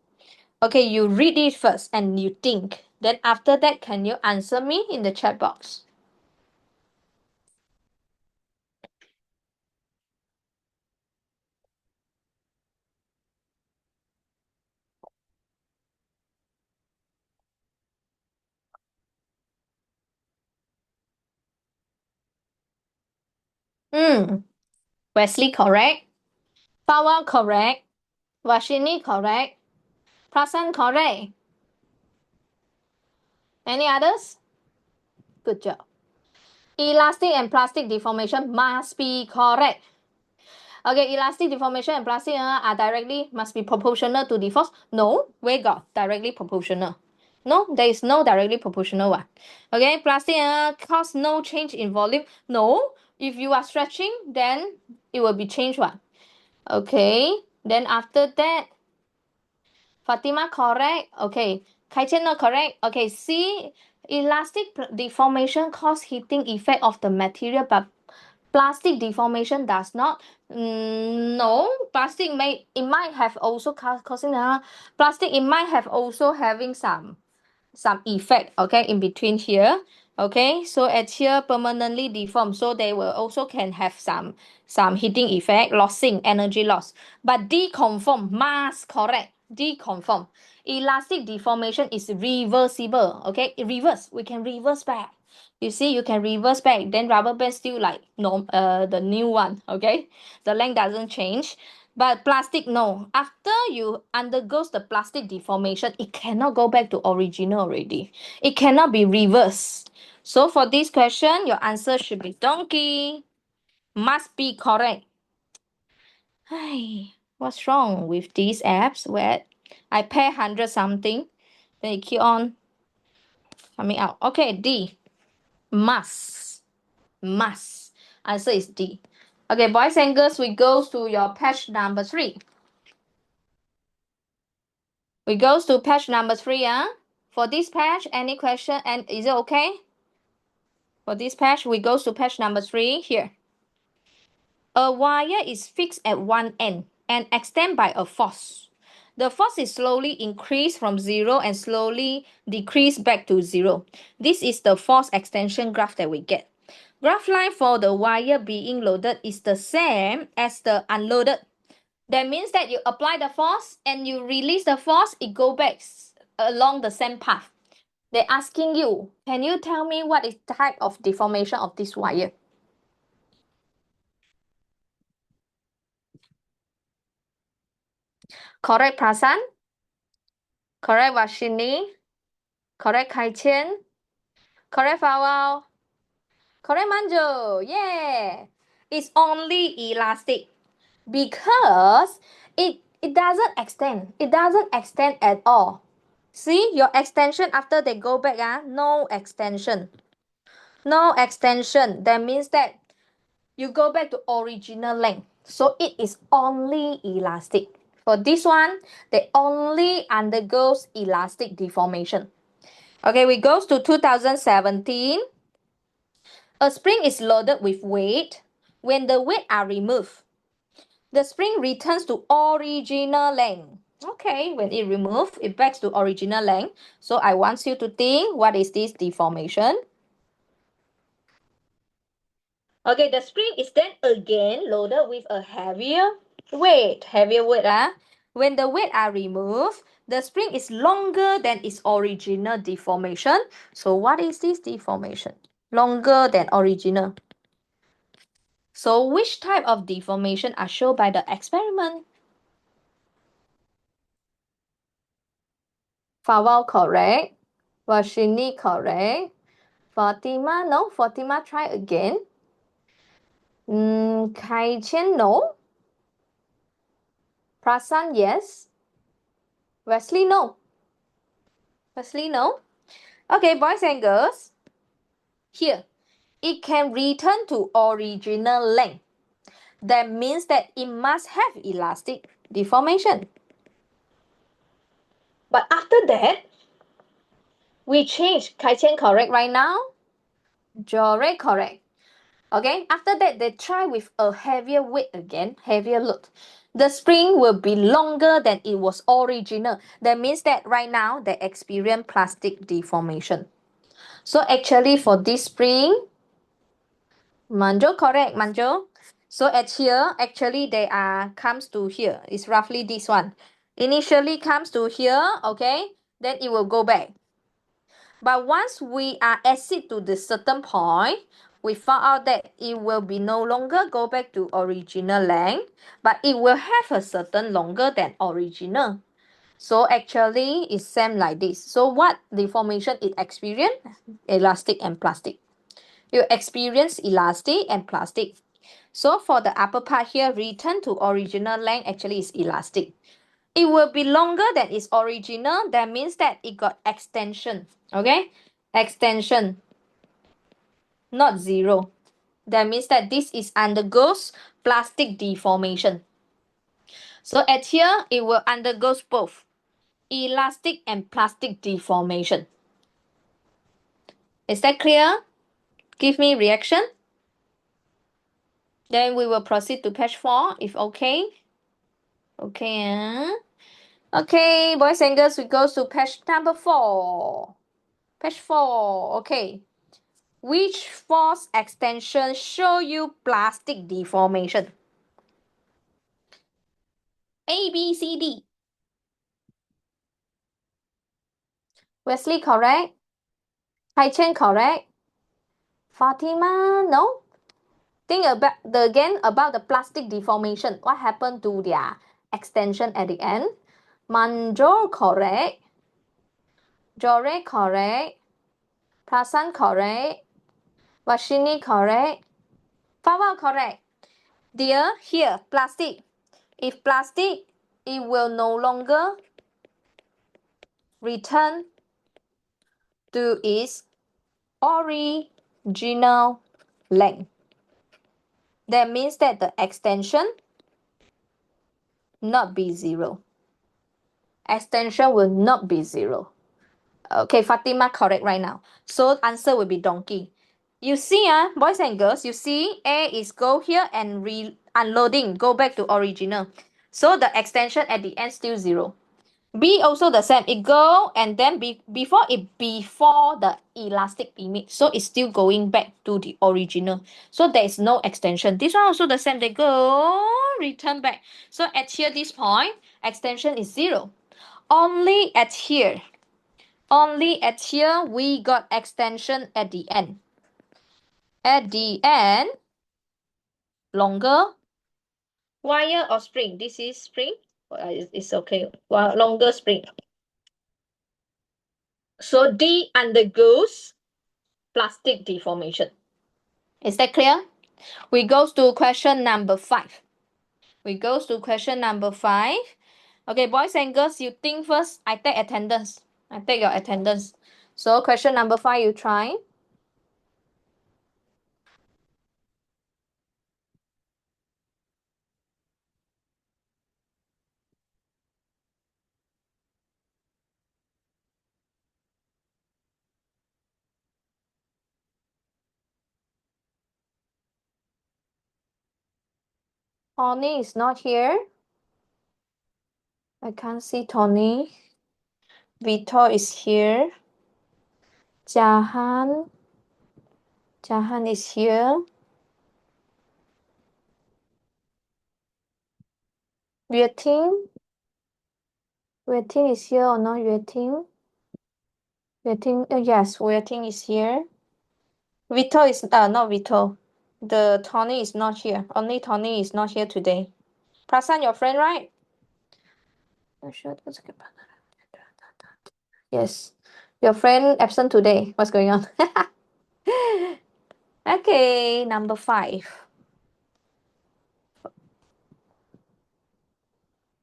Okay, you read it first and you think. Then after that, can you answer me in the chat box? Wesley correct. Pawa correct. Vashini correct. Prasan correct. Any others? Good job. Elastic and plastic deformation must be correct. Okay, elastic deformation and plastic are directly must be proportional to the force. No, where got directly proportional? No, there is no directly proportional one. Okay, plastic cause no change in volume. No, if you are stretching, then it will be changed one. Okay, then after that, Fatima correct. Okay, Kaichen not correct. Okay, C, elastic deformation cause heating effect of the material, but plastic deformation does not. No, plastic might have also causing plastic. It might have also having some effect, okay, in between here. Okay, so at here permanently deformed, so they will also can have some heating effect, losing energy loss. But deconform must correct. Deconform. Elastic deformation is reversible. Okay, reverse. We can reverse back. You see, you can reverse back. Then rubber band still like no the new one. Okay, the length doesn't change. But plastic, no. After you undergoes the plastic deformation, it cannot go back to original already. It cannot be reversed. So for this question, your answer should be donkey. Must be correct. Hey, what's wrong with these apps where I pay 100 something, then it keep on coming out? Okay, D. Must. Must. Answer is D. Okay, boys and girls, we go to your page number 3. We goes to page number 3. For this page, any question? And is it okay? For this page, we goes to page number 3 here. A wire is fixed at one end and extend by a force. The force is slowly increased from 0 and slowly decrease back to 0. This is the force extension graph that we get. Graph line for the wire being loaded is the same as the unloaded. That means that you apply the force and you release the force, it go back along the same path. They're asking you, can you tell me what is type of deformation of this wire? Correct, Prasan? Correct, Vashini? Correct, Kaichen? Correct, Fawao? Correct, Manjo? Yeah! It's only elastic because it doesn't extend. It doesn't extend at all. See, your extension after they go back, no extension. No extension. That means that you go back to original length. So it is only elastic. For this one, they only undergoes elastic deformation. Okay, we goes to 2017. A spring is loaded with weight. When the weight are removed, the spring returns to original length. Okay, when it removed, it backs to original length. So I want you to think, what is this deformation? Okay, the spring is then again loaded with a heavier weight. When the weight are removed, the spring is longer than its original deformation. So what is this deformation? Longer than original. So which type of deformation are shown by the experiment? Fawal correct. Vashini correct. Fatima, no. Fatima, try again. Kai Chen, no. Prasan, yes. Wesley, no. Wesley, no. Okay, boys and girls. Here, it can return to original length. That means that it must have elastic deformation. But after that, we change. Kai Chen correct right now? Jore correct. Okay, after that, they try with a heavier weight again, heavier load. The spring will be longer than it was original. That means that right now they experience plastic deformation. So actually for this spring, Manjo correct, Manjo. So at here, actually they are comes to here. It's roughly this one. Initially comes to here, okay, then it will go back. But once we are exit to the certain point, we found out that it will be no longer go back to original length, but it will have a certain longer than original. So actually it's same like this. So what deformation it experience? Elastic and plastic. You experience elastic and plastic. So for the upper part here, return to original length actually is elastic. It will be longer than its original. That means that it got extension. Okay? Extension, not zero. That means that this is undergoes plastic deformation. So at here, it will undergoes both elastic and plastic deformation. Is that clear? Give me reaction. Then we will proceed to page 4 if okay. Okay. Okay, boys and girls, we go to page number 4. Page 4. Okay. Which force extension show you plastic deformation? A, B, C, D. Wesley correct. Hai Chen correct. Fatima, no. Think about again about the plastic deformation. What happened to their extension at the end? Manjor correct. Jore correct. Prasan correct. Vashini correct. Fawal correct. Dear, here, plastic. If plastic, it will no longer return to its original length. That means that the extension not be zero. Extension will not be zero. Okay, Fatima correct right now. So answer will be donkey. You see, boys and girls, you see A is go here and unloading, go back to original. So the extension at the end still zero. B also the same. It go and then before the elastic image. So it's still going back to the original. So there is no extension. This one also the same. They go return back. So at here this point, extension is zero. Only at here. Only at here we got extension at the end. At the end, longer wire or spring. This is spring. It's okay. Well, longer spring. So D undergoes plastic deformation. Is that clear? We go to question number 5. We go to question number 5. Okay, boys and girls, you think first. I take attendance. I take your attendance. So question number 5, you try. Tony is not here. I can't see Tony. Vito is here. Jahan. Jahan is here. Yue-ting. Yue-ting is here or not Yue-ting? Yue-ting, yes, Yue-ting is here. Vito is, not Vito. The Tony is not here. Only Tony is not here today. Prasan, your friend, right? Yes. Your friend absent today. What's going on? Okay, number 5.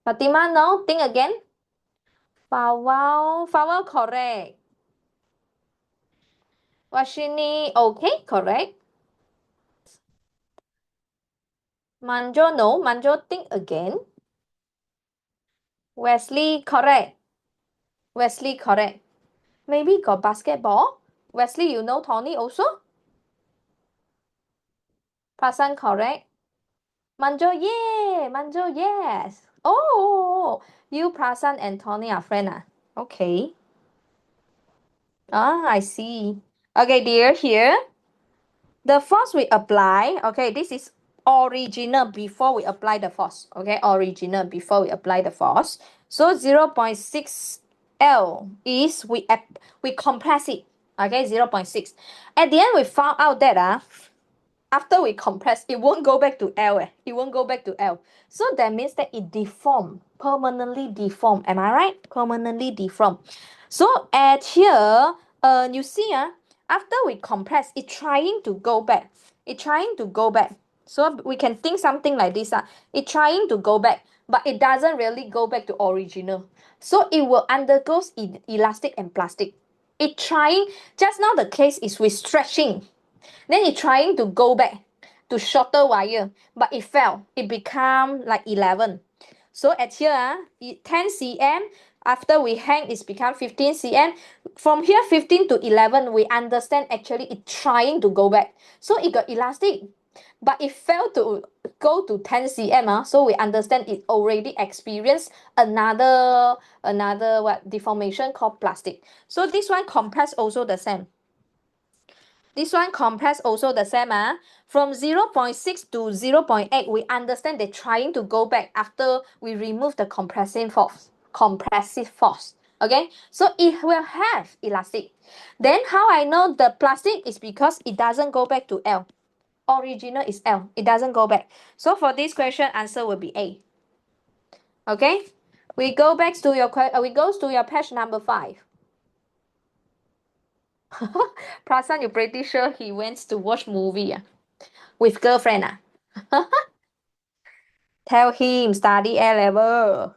Fatima, no? Think again. Fawal. Fawal, correct. Washini, okay, correct. Manjo, no. Manjo, think again. Wesley, correct. Wesley, correct. Maybe got basketball. Wesley, you know Tony also? Prasan, correct. Manjo, yeah. Manjo, yes. Oh, you, Prasan, and Tony are friends. Ah? Okay. Ah, I see. Okay, dear, here. The force we apply, okay, this is original before we apply the force. Okay, original before we apply the force. So 0.6 L is we compress it. Okay, 0.6. At the end, we found out that after we compress, it won't go back to L. It won't go back to L. So that means that it deform, permanently deform. Am I right? Permanently deform. So at here, you see, after we compress, it trying to go back. It trying to go back. So we can think something like this. It trying to go back, but it doesn't really go back to original. So it will undergo elastic and plastic. It trying, just now the case is with stretching. Then it trying to go back to shorter wire, but it fell. It become like 11. So at here, 10 cm. After we hang, it's become 15 cm. From here, 15 to 11, we understand actually it trying to go back. So it got elastic, but it failed to go to 10 cm. So we understand it already experienced another what deformation called plastic. So this one compress also the same. This one compress also the same. From 0.6 to 0.8, we understand they're trying to go back after we remove the compressive force. Compressive force. Okay, so it will have elastic. Then how I know the plastic is because it doesn't go back to L. Original is L. It doesn't go back. So for this question, answer will be A. Okay, we go back to your we goes to your page number 5. Prasan, you're pretty sure he went to watch movie with girlfriend. Tell him study A level.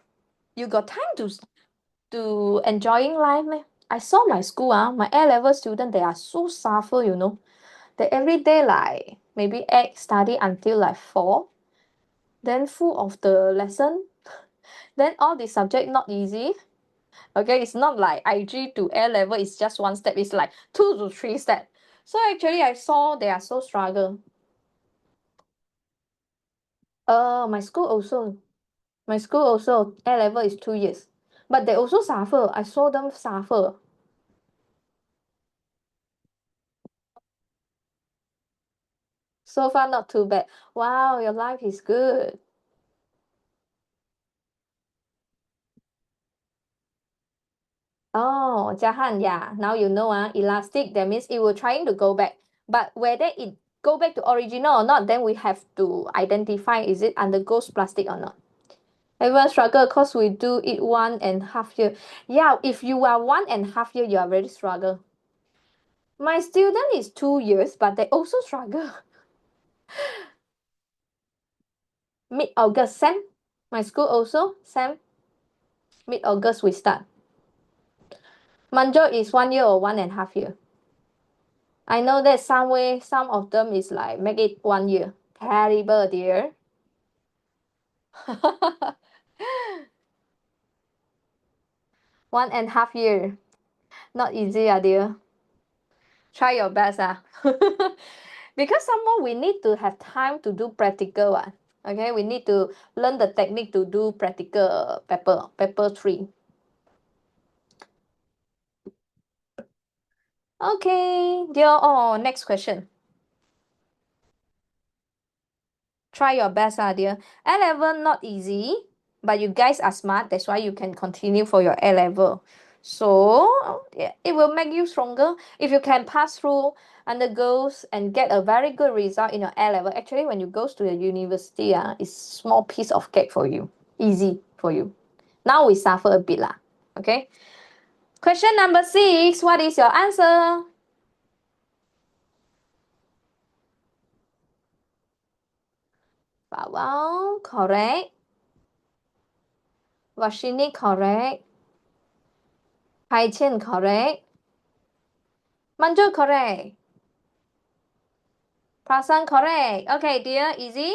You got time to enjoying life, man. I saw my school, my A level student, they are so suffer, you know. They every day like maybe 8 study until like 4. Then full of the lesson. Then all the subject not easy. Okay, it's not like IG to A level, it's just one step. It's like 2 to 3 step. So actually I saw they are so struggle. My school also. My school also A level is 2 years. But they also suffer. I saw them suffer. So far not too bad. Wow, your life is good. Oh, Jahan, yeah. Now you know, elastic, that means it will trying to go back. But whether it go back to original or not, then we have to identify is it undergoes plastic or not. Everyone struggle because we do it 1.5 year. Yeah, if you are 1.5 year, you are very struggle. My student is 2 years, but they also struggle. Mid-August, Sam. My school also, Sam. Mid-August we start. Manjo is 1 year or 1.5 year. I know that some way, some of them is like make it 1 year. Terrible, dear. 1.5 year. Not easy, dear. Try your best, because someone we need to have time to do practical one. Okay, we need to learn the technique to do practical paper 3. Okay, dear. Oh, next question. Try your best, dear. A level not easy, but you guys are smart. That's why you can continue for your A level. So yeah, it will make you stronger if you can pass through undergoes and get a very good result in your A level. Actually, when you go to the university, it's small piece of cake for you, easy for you. Now we suffer a bit lah. Okay. Question number 6. What is your answer? Wow, correct. Vashini, correct. Hai Chen, correct. Manju, correct. Prasan, correct. Okay, dear, easy.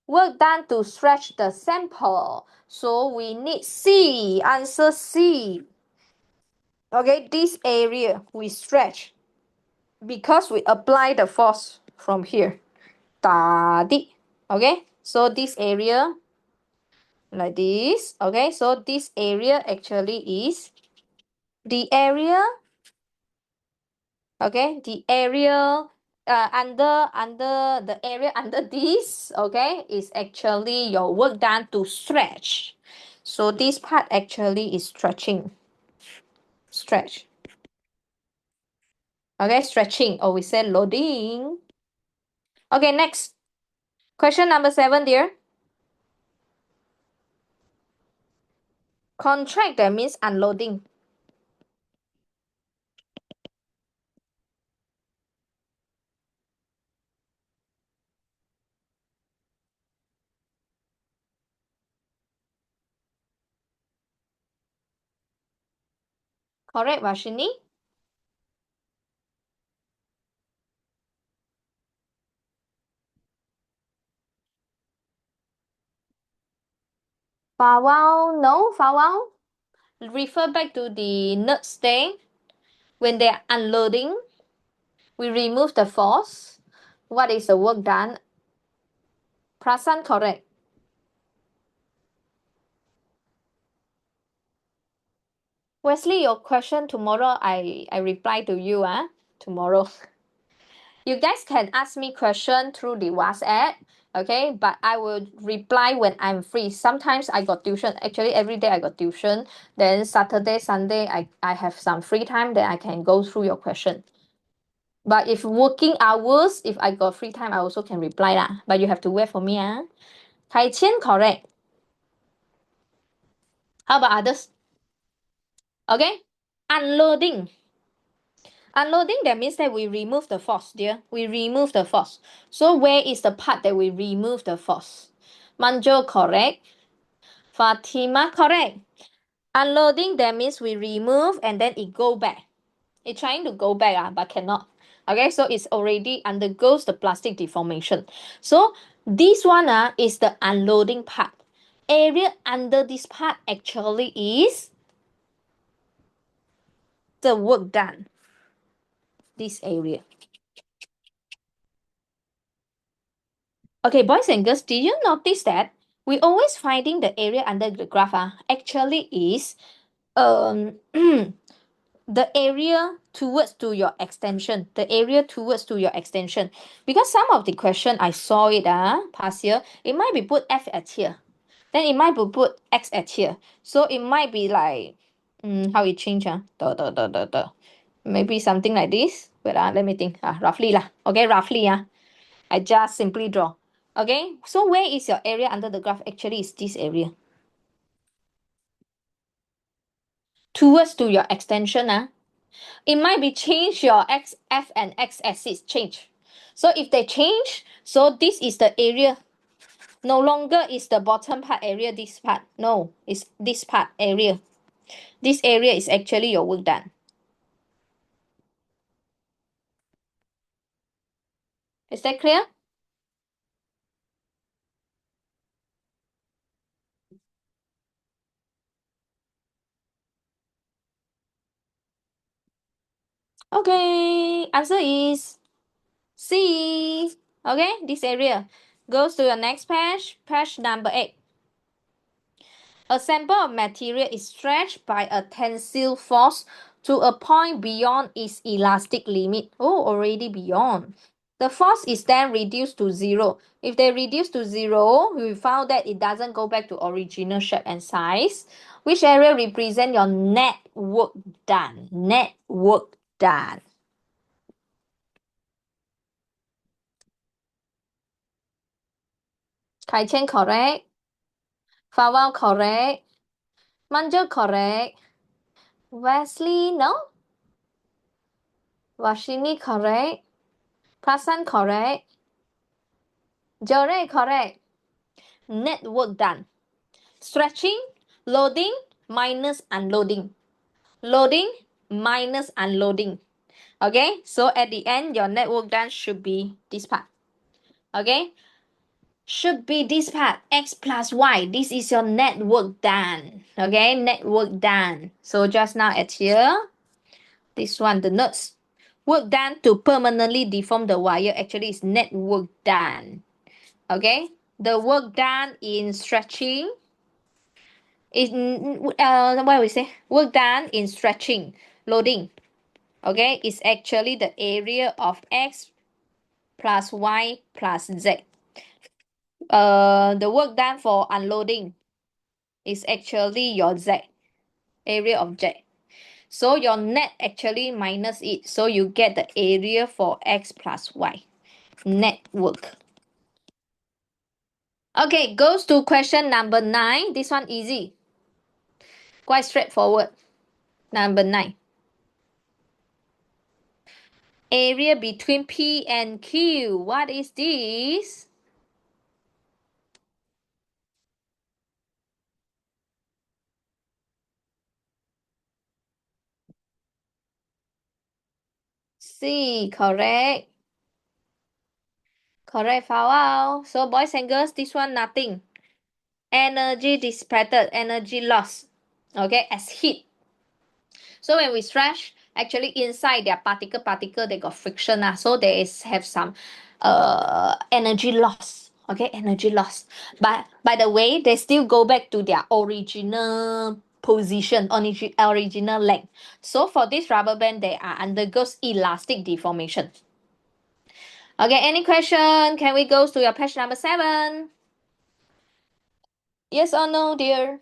Work done to stretch the sample. So we need C. Answer C. Okay, this area we stretch because we apply the force from here. Tadi. Okay, so this area like this. Okay, so this area actually is the area. Okay, the area under the area under this, okay, is actually your work done to stretch. So this part actually is stretching. Stretch. Okay, stretching, or we say loading. Okay, next. Question number 7, dear. Contract, that means unloading. Correct, Vashini? Farewell, no, farewell. Refer back to the next day. When they are unloading, we remove the force. What is the work done? Prasan, correct. Wesley, your question tomorrow, I reply to you tomorrow. You guys can ask me question through the WhatsApp, okay? But I will reply when I'm free. Sometimes I got tuition. Actually, every day I got tuition. Then Saturday, Sunday, I have some free time. Then I can go through your question. But if working hours, if I got free time, I also can reply lah. But you have to wait for me Kai Qian, correct. How about others? Okay. Unloading. Unloading, that means that we remove the force, dear. We remove the force. So where is the part that we remove the force? Manjo, correct. Fatima, correct. Unloading, that means we remove and then it go back. It's trying to go back, but cannot. Okay, so it's already undergoes the plastic deformation. So this one is the unloading part. Area under this part actually is the work done. This area. Okay, boys and girls, did you notice that we always finding the area under the graph actually is the area towards to your extension, the area towards to your extension. Because some of the question I saw it past year, it might be put F at here, then it might be put X at here. So it might be like how it change maybe something like this. Wait let me think roughly lah. Okay, roughly I just simply draw. Okay, so where is your area under the graph? Actually, it's this area. Towards to your extension. It might be change your X, F, and X axis change. So if they change, so this is the area. No longer is the bottom part area, this part. No, it's this part area. This area is actually your work done. Is that clear? Okay, answer is C. Okay, this area goes to your next page, page number 8. A sample of material is stretched by a tensile force to a point beyond its elastic limit. Oh, already beyond. The force is then reduced to 0. If they reduce to 0, we found that it doesn't go back to original shape and size. Which area represent your net work done? Net work done. Kai Chen, correct. Fawal, correct. Manjo, correct. Wesley, no. Washini, correct. Prasan, correct. Jore, correct. Net work done. Stretching, loading, minus unloading. Loading, minus unloading. Okay, so at the end, your net work done should be this part. Okay, should be this part, x plus y. This is your net work done. Okay, net work done. So just now at here, This one, the notes. Work done to permanently deform the wire actually is net work done. Okay, the work done in stretching is what we say? Work done in stretching, loading. Okay, is actually the area of x plus y plus z. The work done for unloading is actually your z, area of z. So your net actually minus it. So you get the area for x plus y. Net work. Okay, goes to question number 9. This one easy. Quite straightforward. Number 9. Area between P and Q. What is this? C, correct. Correct, Fawal. So boys and girls, this one nothing. Energy dissipated, energy loss. Okay, as heat. So when we stretch, actually inside their particle, they got friction. So they have some energy loss. Okay, energy loss. But by the way, they still go back to their original position, original length. So for this rubber band, they are undergoes elastic deformation. Okay, any question? Can we go to your page number 7? Yes or no, dear?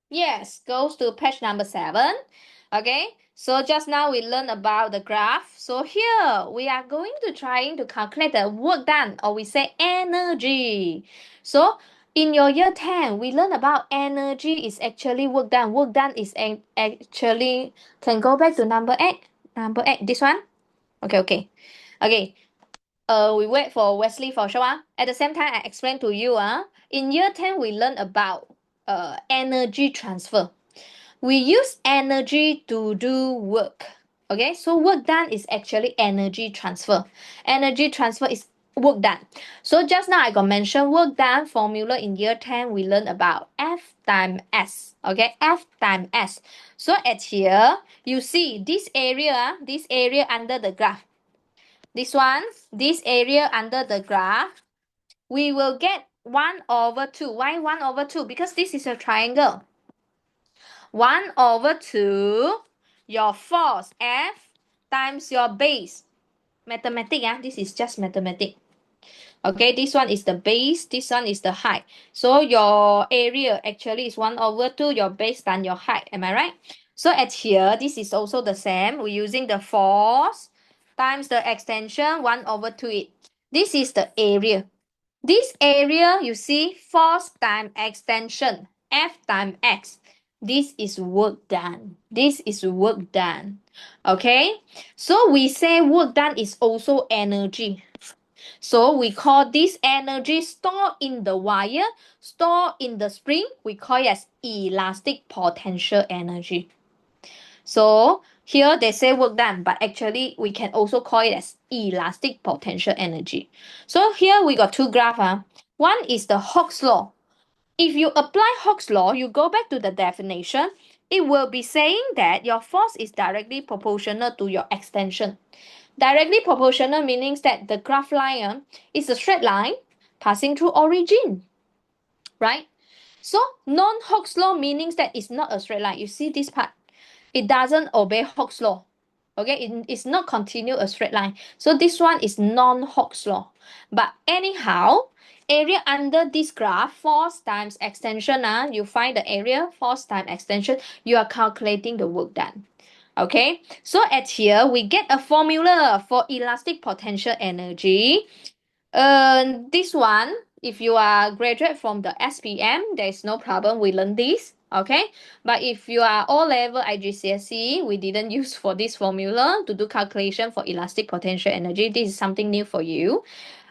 Yes, goes to page number 7. Okay, so just now we learned about the graph. So here we are going to trying to calculate the work done, or we say energy. So in your year 10, we learn about energy is actually work done. Work done is actually, can go back to number 8. Number 8, this one? Okay. Okay, we wait for Wesley for sure. At the same time, I explain to you. In year 10, we learn about energy transfer. We use energy to do work. Okay, so work done is actually energy transfer. Energy transfer is work done. So just now I got mentioned work done formula in year 10, we learn about F times S. Okay, F times S. So at here, you see this area under the graph. This one, this area under the graph, we will get 1 over 2. Why 1 over 2? Because this is a triangle. 1 over 2, your force F times your base. Mathematics, this is just mathematics. Okay, this one is the base, this one is the height. So your area actually is 1 over 2, your base times your height. Am I right? So at here, this is also the same. We're using the force times the extension 1 over 2 it. This is the area. This area, you see, force times extension, F times X. This is work done. This is work done. Okay? So we say work done is also energy. So we call this energy stored in the wire, stored in the spring, we call it as elastic potential energy. So here they say work done, but actually we can also call it as elastic potential energy. So here we got two graphs. One is the Hooke's law. If you apply Hooke's law, you go back to the definition, it will be saying that your force is directly proportional to your extension. Directly proportional means that the graph line is a straight line passing through origin, right? So non-Hooke's law means that it's not a straight line. You see this part, it doesn't obey Hooke's law. Okay, it's not continue a straight line. So this one is non-Hooke's law. But anyhow, area under this graph, force times extension, you find the area, force times extension, you are calculating the work done. Okay, so at here, we get a formula for elastic potential energy. This one, if you are graduate from the SPM, there is no problem. We learn this. Okay, but if you are O-level IGCSE, we didn't use for this formula to do calculation for elastic potential energy. This is something new for you.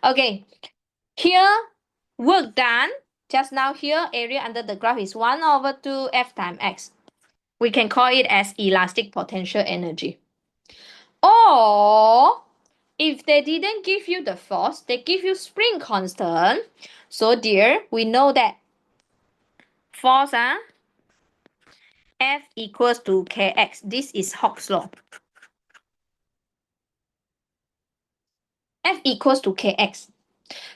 Okay, here, work done. Just now here, area under the graph is 1 over 2 F times X. We can call it as elastic potential energy. Or if they didn't give you the force, they give you spring constant. So dear, we know that force F equals to Kx. This is Hooke's law. F equals to Kx.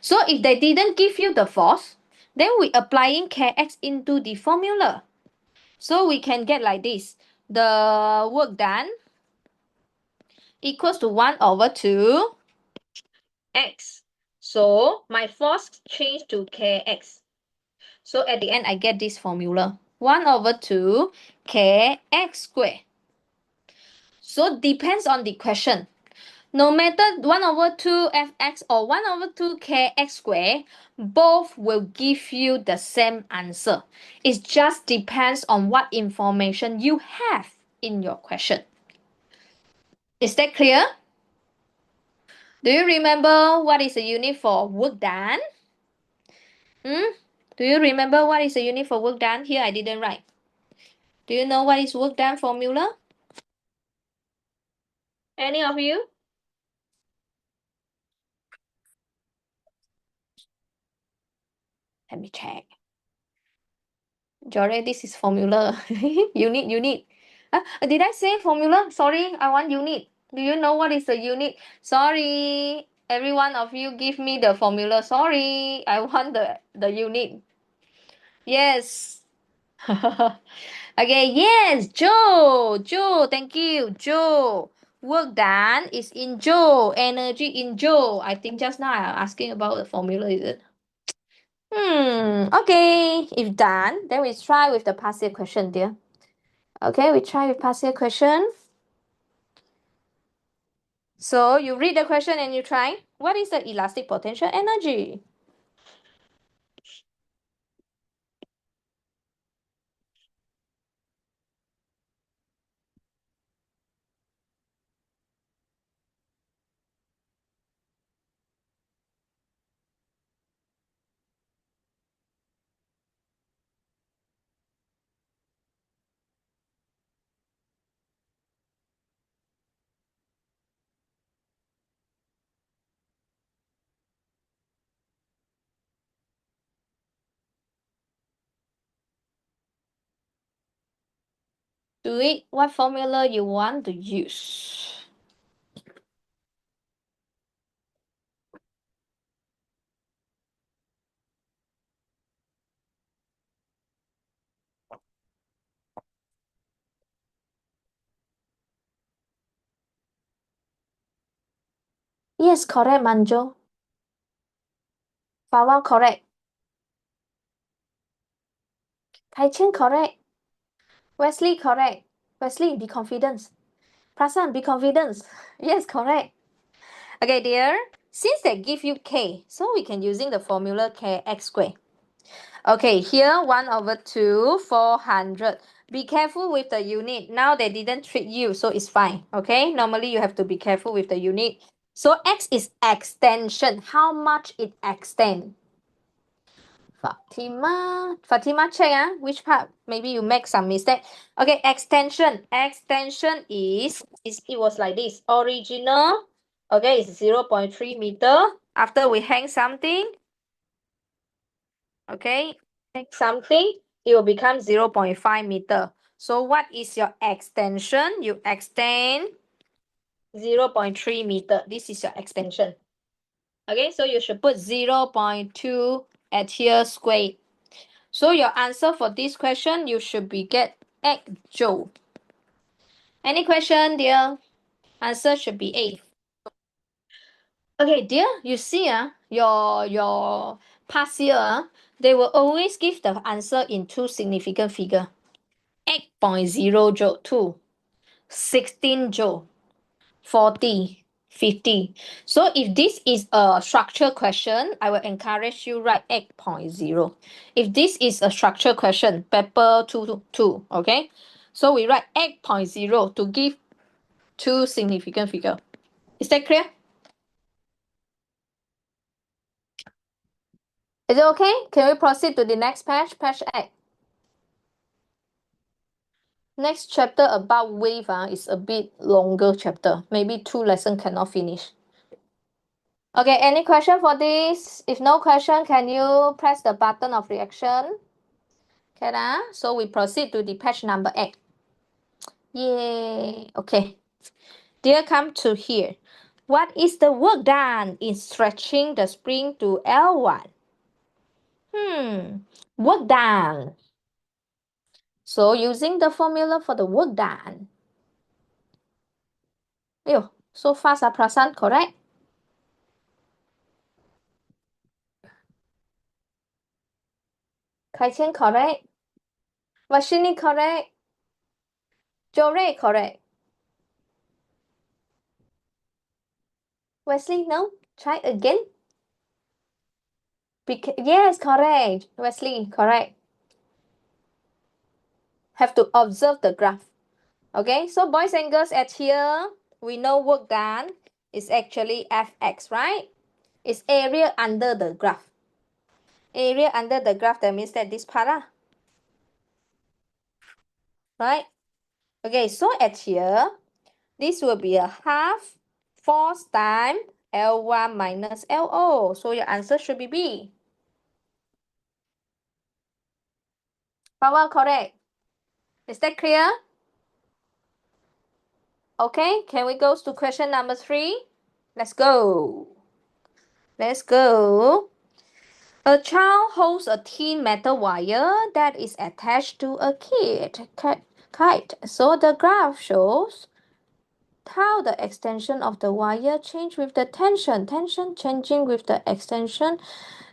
So if they didn't give you the force, then we applying Kx into the formula. So we can get like this. The work done equals to 1 over 2 x. So my force changed to Kx. So at the end, I get this formula. 1 over 2 Kx squared. So depends on the question. No matter 1 over 2 fx or 1 over 2 kx squared, both will give you the same answer. It just depends on what information you have in your question. Is that clear? Do you remember what is the unit for work done? Do you remember what is the unit for work done? Here I didn't write. Do you know what is work done formula? Any of you? Let me check. Jorge, this is formula. Unit. Did I say formula? Sorry, I want unit. Do you know what is the unit? Sorry, every one of you give me the formula. Sorry, I want the unit. Yes. Okay, yes, Joe, thank you, Joe. Work done is in Joe, energy in Joe. I think just now I'm asking about the formula, is it? Okay, if done, then we try with the past year question, dear. Okay, we try with past year question. So you read the question and you try. What is the elastic potential energy? Do it. What formula you want to use? Yes, correct, Manjo. Fawang correct. Tai Chen correct. Wesley correct. Wesley, be confident. Prasan, be confident. Yes, correct. Okay, dear. Since they give you k, so we can using the formula kx squared. Okay, here 1 over 2, 400. Be careful with the unit. Now they didn't treat you, so it's fine. Okay, normally you have to be careful with the unit. So x is extension. How much it extend? Fatima check which part maybe you make some mistake. Okay, extension is it was like this. Original, okay, is 0.3 meter. After we hang something, okay, hang something, it will become 0.5 meter. So what is your extension? You extend 0.3 meter. This is your extension. Okay, so you should put 0.2 at here square. So your answer for this question, you should be get 8 joule. Any question, dear? Answer should be 8. Okay, dear, you see, your past year, they will always give the answer in two significant figure. 8.0 joule, 2, 16 joule, 40, 50. So if this is a structure question, I will encourage you write 8.0. If this is a structure question, paper 2, okay? So we write 8.0 to give two significant figure. Is that clear? Is it okay? Can we proceed to the next page? Page 8. Next chapter about wave is a bit longer chapter. Maybe 2 lessons cannot finish. Okay, any question for this? If no question, can you press the button of reaction? Okay, so we proceed to the page number 8. Yay. Okay. Dear, come to here. What is the work done in stretching the spring to L1? Work done. So using the formula for the work done. Yo, so fast, Prasan, correct? Kai Chen, correct? Vashini, correct? Jore, correct? Wesley, no? Try again. Yes, correct. Wesley, correct. Have to observe the graph. Okay, so boys and girls, at here, we know work done is actually Fx, right? It's area under the graph. Area under the graph, that means that this part, right? Okay, so at here, this will be a half force times L1 minus LO. So your answer should be B. Power correct. Is that clear? Okay, can we go to question number 3? Let's go. Let's go. A child holds a thin metal wire that is attached to a kite. So the graph shows how the extension of the wire change with the tension changing with the extension.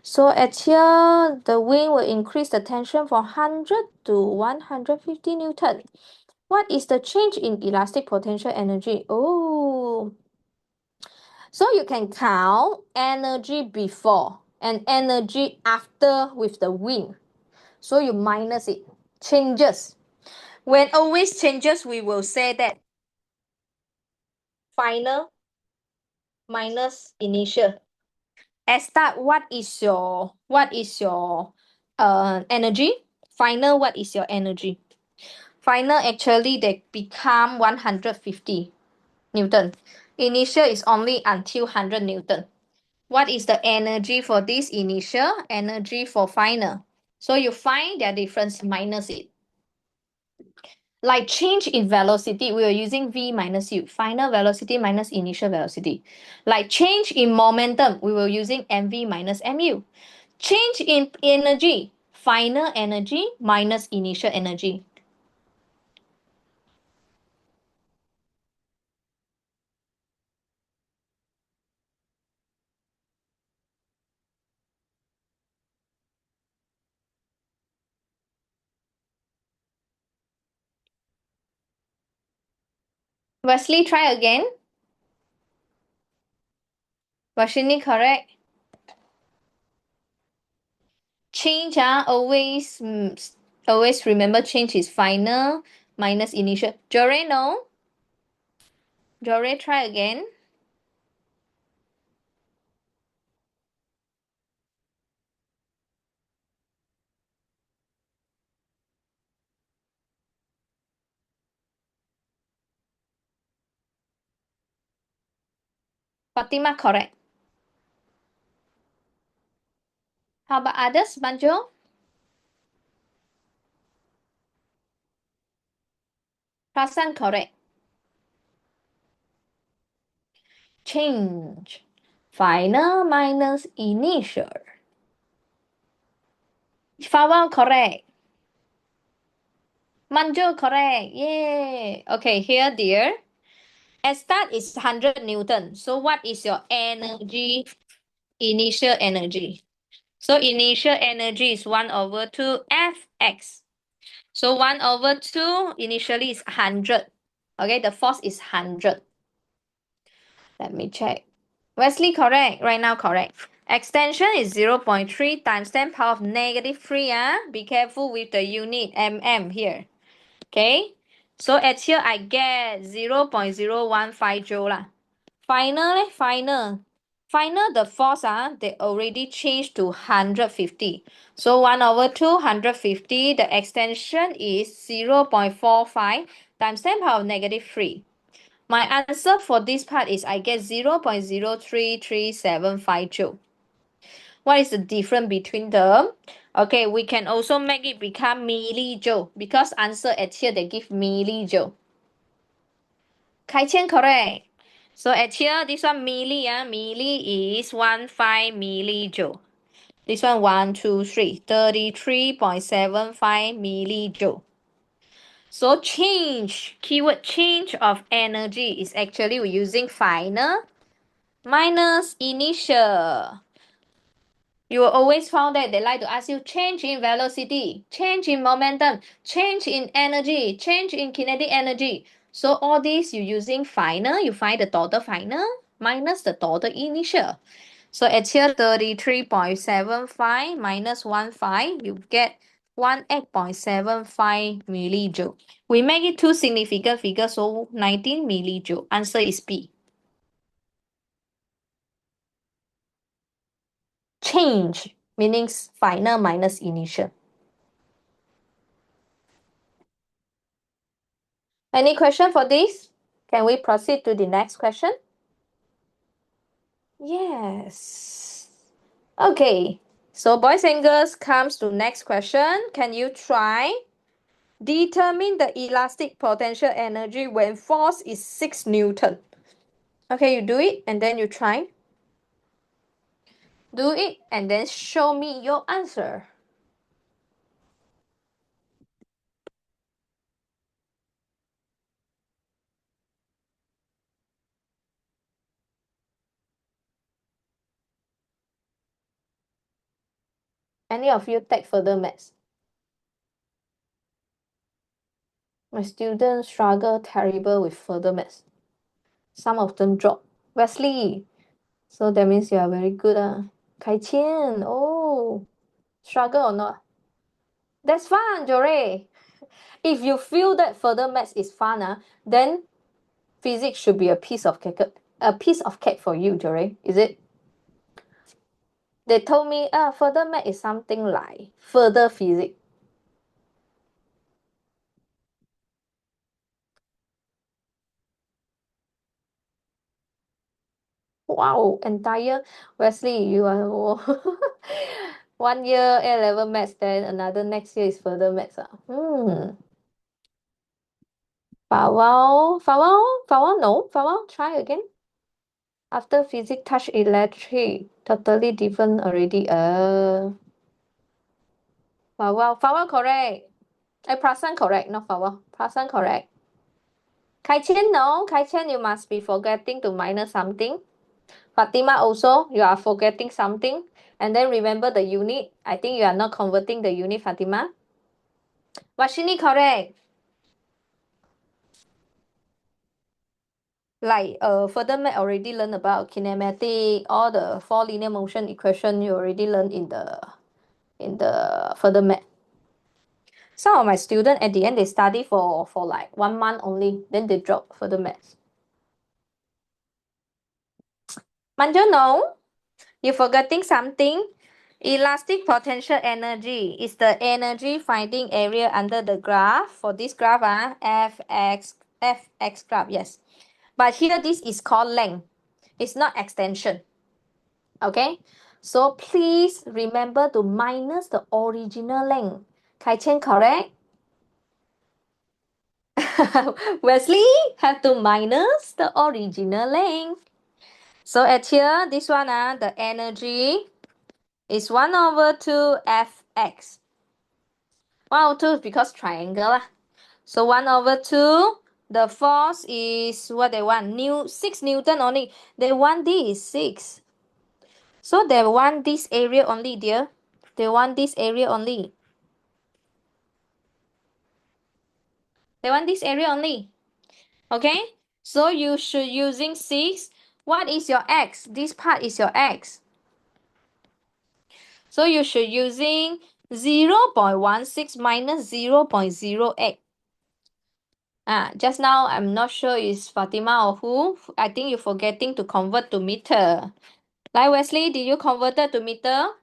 So at here, the wind will increase the tension from 100 to 150 Newton. What is the change in elastic potential energy? Oh, so you can count energy before and energy after with the wind. So you minus it. Changes. When always changes, we will say that final minus initial. At start, what is your energy? Final, what is your energy? Final, actually they become 150 Newton. Initial is only until 100 Newton. What is the energy for this initial? Energy for final. So you find their difference, minus it. Like change in velocity, we are using V minus U, final velocity minus initial velocity. Like change in momentum, we were using mv minus mu. Change in energy, final energy minus initial energy. Wesley, try again. Vashini, correct. Change, always remember change is final minus initial. Jore, no? Jore, try again. Fatima, correct. How about others, Banjo? Prasan, correct. Change. Final minus initial. Fawal, correct. Manjo, correct. Yay. Okay, here, dear. At start is 100 Newton. So what is your energy? Initial energy. So initial energy is 1 over 2 Fx. So 1 over 2 initially is 100. Okay, the force is 100. Let me check. Wesley, correct. Right now, correct. Extension is 0.3 times 10 power of negative 3. Be careful with the unit mm here. Okay. So at here, I get 0.015 joule lah. Final, final, the force, they already changed to 150. So 1 over 2, 150. The extension is 0.45 times 10 power of negative 3. My answer for this part is I get 0.03375 joule. What is the difference between them? Okay, we can also make it become millijoule because answer at here they give millijoule. Kai Qian correct. So at here, this one milli is 15 millijoule. This one 1, 2, 3, 33.75 millijoule. So change, keyword change of energy is actually we're using final minus initial. You will always found that they like to ask you change in velocity, change in momentum, change in energy, change in kinetic energy. So all these you using final, you find the total final minus the total initial. So at here 33.75 minus 15, you get 18.75 millijoule. We make it two significant figures, so 19 millijoule. Answer is B. Change meaning final minus initial. Any question for this? Can we proceed to the next question? Yes. Okay. So boys and girls comes to next question. Can you try? Determine the elastic potential energy when force is 6 Newton. Okay, you do it and then you try. Do it and then show me your answer. Any of you take further maths? My students struggle terrible with further maths. Some of them drop. Wesley, so that means you are very good. Kai Qian, oh, struggle or not? That's fun, Jore. If you feel that further maths is fun, then physics should be a piece of cake for you, Jore. Is it? They told me, further math is something like further physics. Wow, entire Wesley, you are 1 year A-level maths, then another next year is further maths. Fawal, no, Fawal, try again. After physics touch electric, totally different already. Fawal correct. Prasan correct, not Fawal. Prasan correct. Kai Chen, no. Kai Chen, you must be forgetting to minus something. Fatima also, you are forgetting something. And then remember the unit. I think you are not converting the unit, Fatima. Vashini correct. Like further math already learned about kinematic, all the four linear motion equation you already learned in the further math. Some of my students at the end they study for like 1 month only, then they drop further maths. Manju, no, you're forgetting something. Elastic potential energy is the energy finding area under the graph. For this graph, fx graph, yes. But here this is called length. It's not extension. Okay? So please remember to minus the original length. Kai Chen correct? Wesley have to minus the original length. So at here, this one, the energy is 1/2 fx. 1/2 because triangle. So 1/2, the force is what they want, 6 Newton only. They want this 6. So they want this area only, dear. They want this area only. They want this area only. Okay? So you should using 6. What is your x? This part is your x. So you should using 0.16 minus 0.08. Just now I'm not sure is Fatima or who. I think you're forgetting to convert to meter. Like Wesley, did you convert it to meter?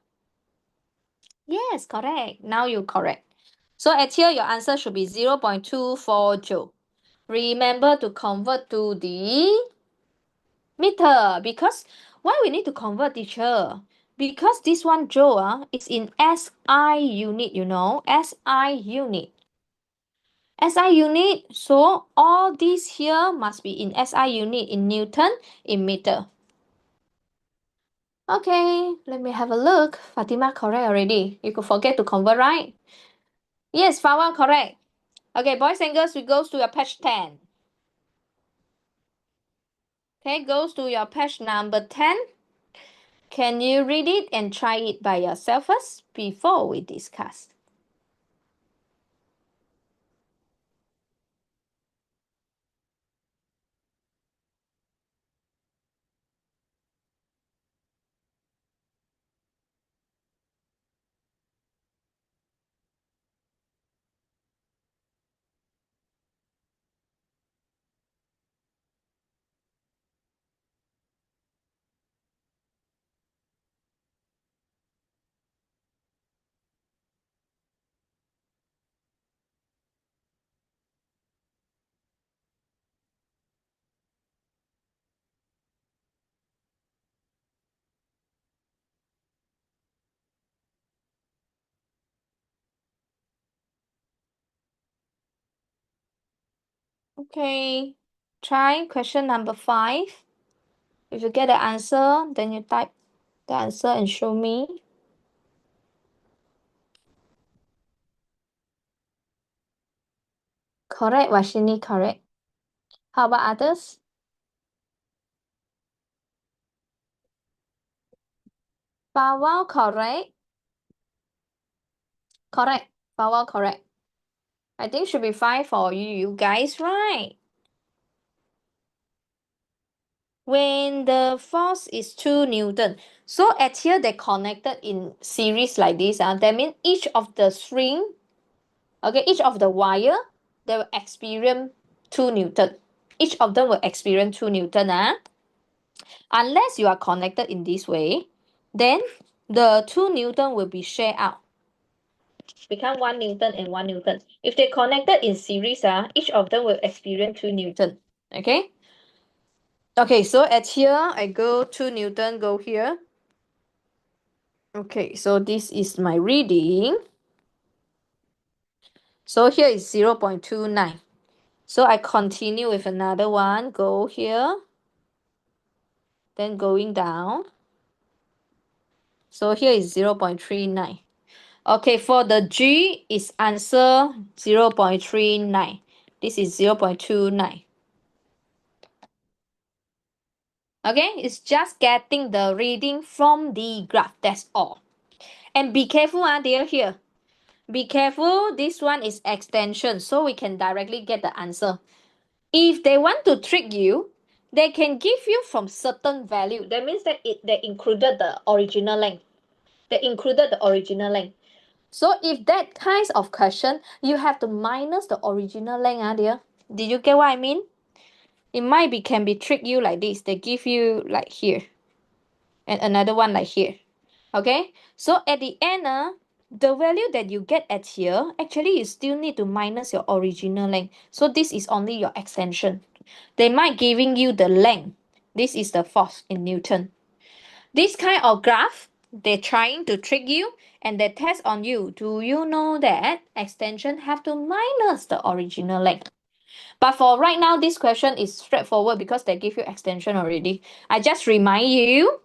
Yes, correct. Now you correct. So at here your answer should be 0.24 joule. Remember to convert to the meter because why we need to convert, teacher? Because this one joule is in SI unit, you know, SI unit. SI unit, so all these here must be in SI unit, in Newton, in meter. Okay, let me have a look. Fatima, correct already. You could forget to convert, right? Yes, Fawa, correct. Okay, boys and girls, we goes to your page 10. Okay, goes to your page number 10. Can you read it and try it by yourself first before we discuss? Okay, try question number 5. If you get the answer, then you type the answer and show me. Correct, Vashini, correct. How about others? Vowel, correct. Correct. Vowel, correct. I think should be 5 for you guys, right? When the force is 2 Newton. So at here they connected in series like this. That means each of the string, okay, each of the wire, they will experience 2 Newton. Each of them will experience 2 Newton. Unless you are connected in this way, then the 2 Newton will be shared out. Become 1 Newton and 1 Newton. If they connected in series, each of them will experience 2 Newton. Okay? Okay, so at here, I go 2 Newton, go here. Okay, so this is my reading. So here is 0.29. So I continue with another one, go here. Then going down. So here is 0.39. Okay, for the G is answer 0.39. This is 0.29. Okay, it's just getting the reading from the graph, that's all. And be careful, dear, here. Be careful, this one is extension, so we can directly get the answer. If they want to trick you, they can give you from certain value. That means that they included the original length. They included the original length. So if that kind of question, you have to minus the original length, dear. Did you get what I mean? It might be can be trick you like this. They give you like here. And another one like here. Okay? So at the end, the value that you get at here, actually you still need to minus your original length. So this is only your extension. They might giving you the length. This is the force in Newton. This kind of graph, they're trying to trick you and they test on you. Do you know that extension have to minus the original length? But for right now, this question is straightforward because they give you extension already. I just remind you,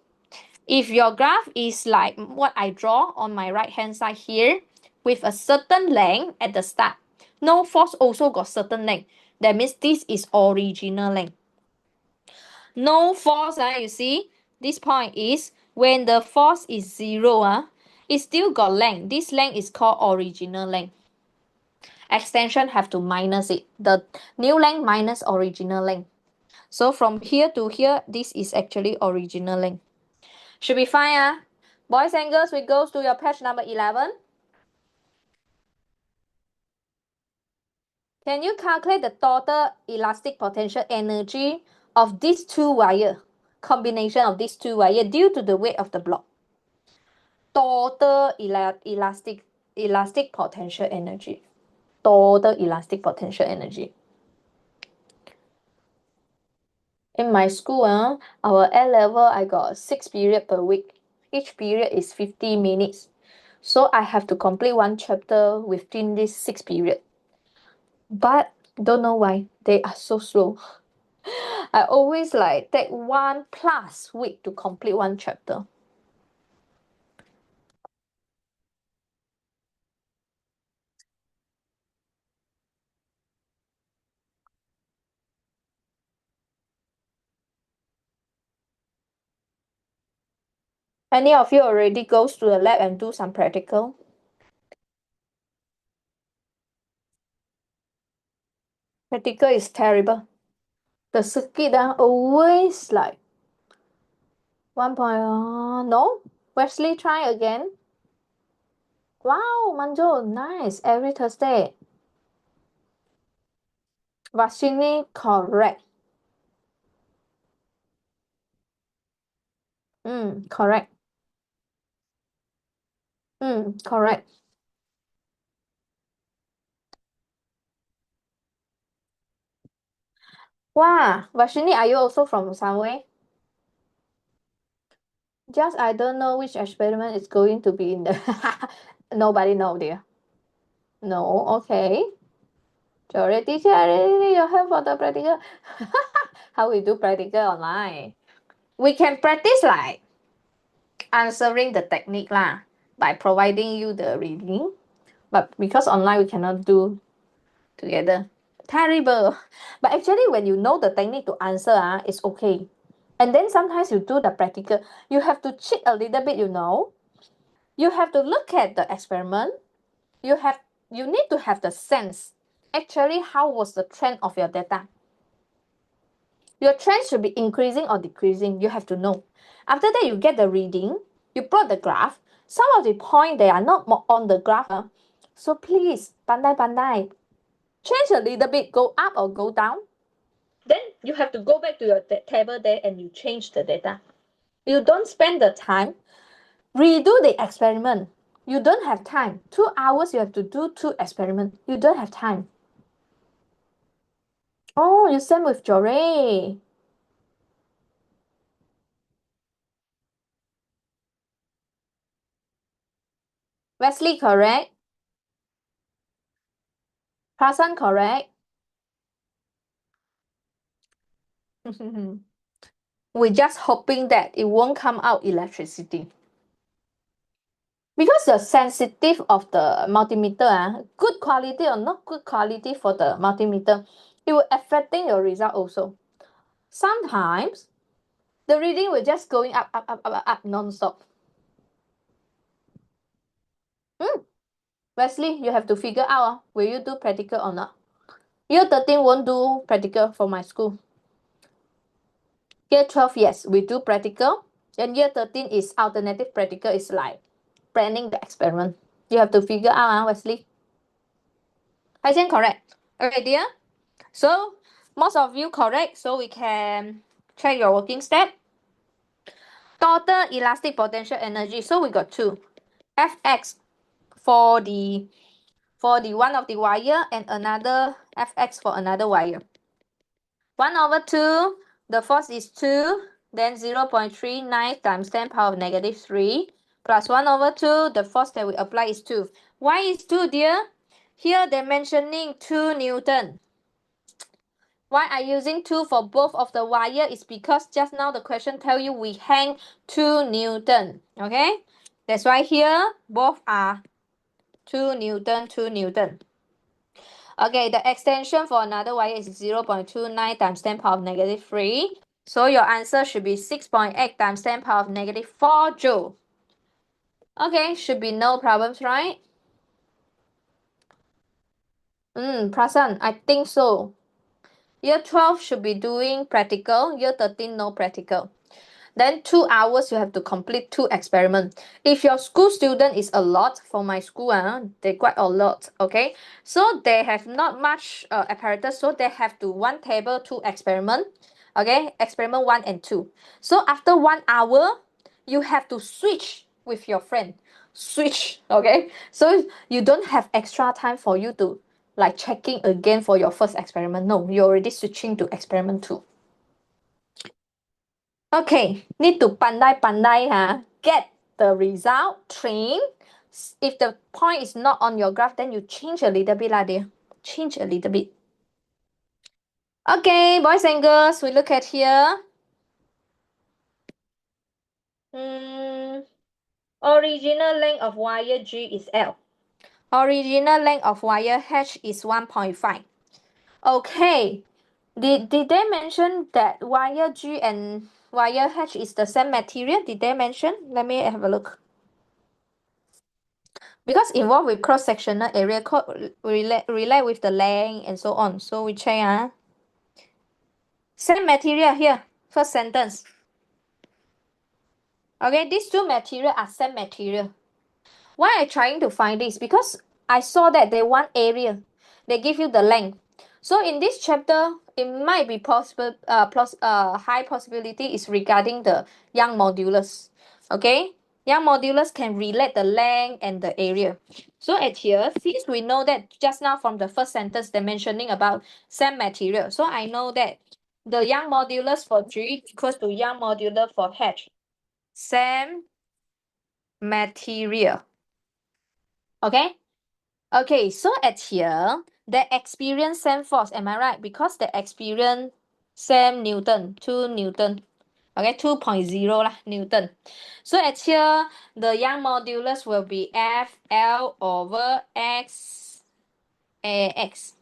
if your graph is like what I draw on my right hand side here, with a certain length at the start, no force also got certain length. That means this is original length. No force, you see, this point is when the force is 0, it still got length. This length is called original length. Extension have to minus it. The new length minus original length. So from here to here, this is actually original length. Should be fine. Boys and girls, we go to your page number 11. Can you calculate the total elastic potential energy of these two wire? Combination of these two wire due to the weight of the block. Total elastic potential energy. Total elastic potential energy. In my school, our A level, I got 6 period per week. Each period is 50 minutes. So I have to complete one chapter within this 6 period. But don't know why they are so slow. I always like take 1+ week to complete one chapter. Any of you already goes to the lab and do some practical? Practical is terrible. The circuit always like 1 point. No, Wesley try again. Wow, Manjo, nice. Every Thursday. Vashini, correct. Correct. Correct. Wow, Vashini, are you also from somewhere? Just I don't know which experiment is going to be in the. Nobody know, dear. No, okay. Already teacher, I really need your help for the practical. How we do practical online? We can practice like answering the technique lah by providing you the reading, but because online we cannot do together. Terrible. But actually, when you know the technique to answer, it's okay. And then sometimes you do the practical, you have to cheat a little bit, you know. You have to look at the experiment. You need to have the sense. Actually, how was the trend of your data? Your trend should be increasing or decreasing. You have to know. After that, you get the reading. You plot the graph. Some of the point they are not on the graph. So please, pandai, change a little bit, go up or go down. Then you have to go back to your table there and you change the data. You don't spend the time. Redo the experiment. You don't have time. 2 hours you have to do 2 experiments. You don't have time. Oh, you same with Jory. Wesley, correct. Prasan, correct. We're just hoping that it won't come out electricity. Because the sensitive of the multimeter, good quality or not good quality for the multimeter, it will affecting your result also. Sometimes the reading will just going up non-stop. Wesley, you have to figure out, will you do practical or not? Year 13 won't do practical for my school. Year 12, yes, we do practical. And year 13 is alternative practical, is like planning the experiment. You have to figure out, Wesley. Haisen, correct. Okay, dear. So, most of you correct, so we can check your working step. Total elastic potential energy, so we got two. Fx for the one of the wire and another Fx for another wire. 1/2, the force is 2, then 0.39 times 10 power of -3, plus 1/2, the force that we apply is 2. Why is 2, dear? Here they're mentioning 2 Newton. Why I'm using 2 for both of the wire is because just now the question tell you we hang 2 Newton. Okay? That's why here both are 2 Newton, 2 Newton. Okay, the extension for another wire is 0.29 times 10 power of -3. So your answer should be 6.8 times 10 power of -4 joule. Okay, should be no problems, right? Prasan, I think so. Year 12 should be doing practical. Year 13, no practical. Then 2 hours you have to complete 2 experiments. If your school student is a lot, for my school, they quite a lot, okay? So they have not much apparatus, so they have to one table, 2 experiment, okay? Experiment 1 and 2. So after 1 hour, you have to switch with your friend. Switch, okay? So you don't have extra time for you to like checking again for your first experiment. No, you're already switching to experiment 2. Okay, need to pandai, get the result, trim. If the point is not on your graph, then you change a little bit, dear. Change a little bit. Okay, boys and girls, we look at here. Original length of wire G is L. Original length of wire H is 1.5. Okay, did they mention that wire G and wire H is the same material? Did they mention? Let me have a look. Because involved with cross-sectional area relate with the length and so on. So we check. Same material here. First sentence. Okay, these two material are same material. Why I trying to find this? Because I saw that they want area. They give you the length. So in this chapter, it might be possible. High possibility is regarding the Young modulus. Okay, Young modulus can relate the length and the area. So at here, since we know that just now from the first sentence they're mentioning about same material, so I know that the Young modulus for G equals to Young modulus for H. Same material. Okay. Okay, so at here, they experience same force, am I right? Because they experience same Newton, 2 Newton. Okay, 2.0 lah, Newton. So at here, the Young modulus will be FL over X AX.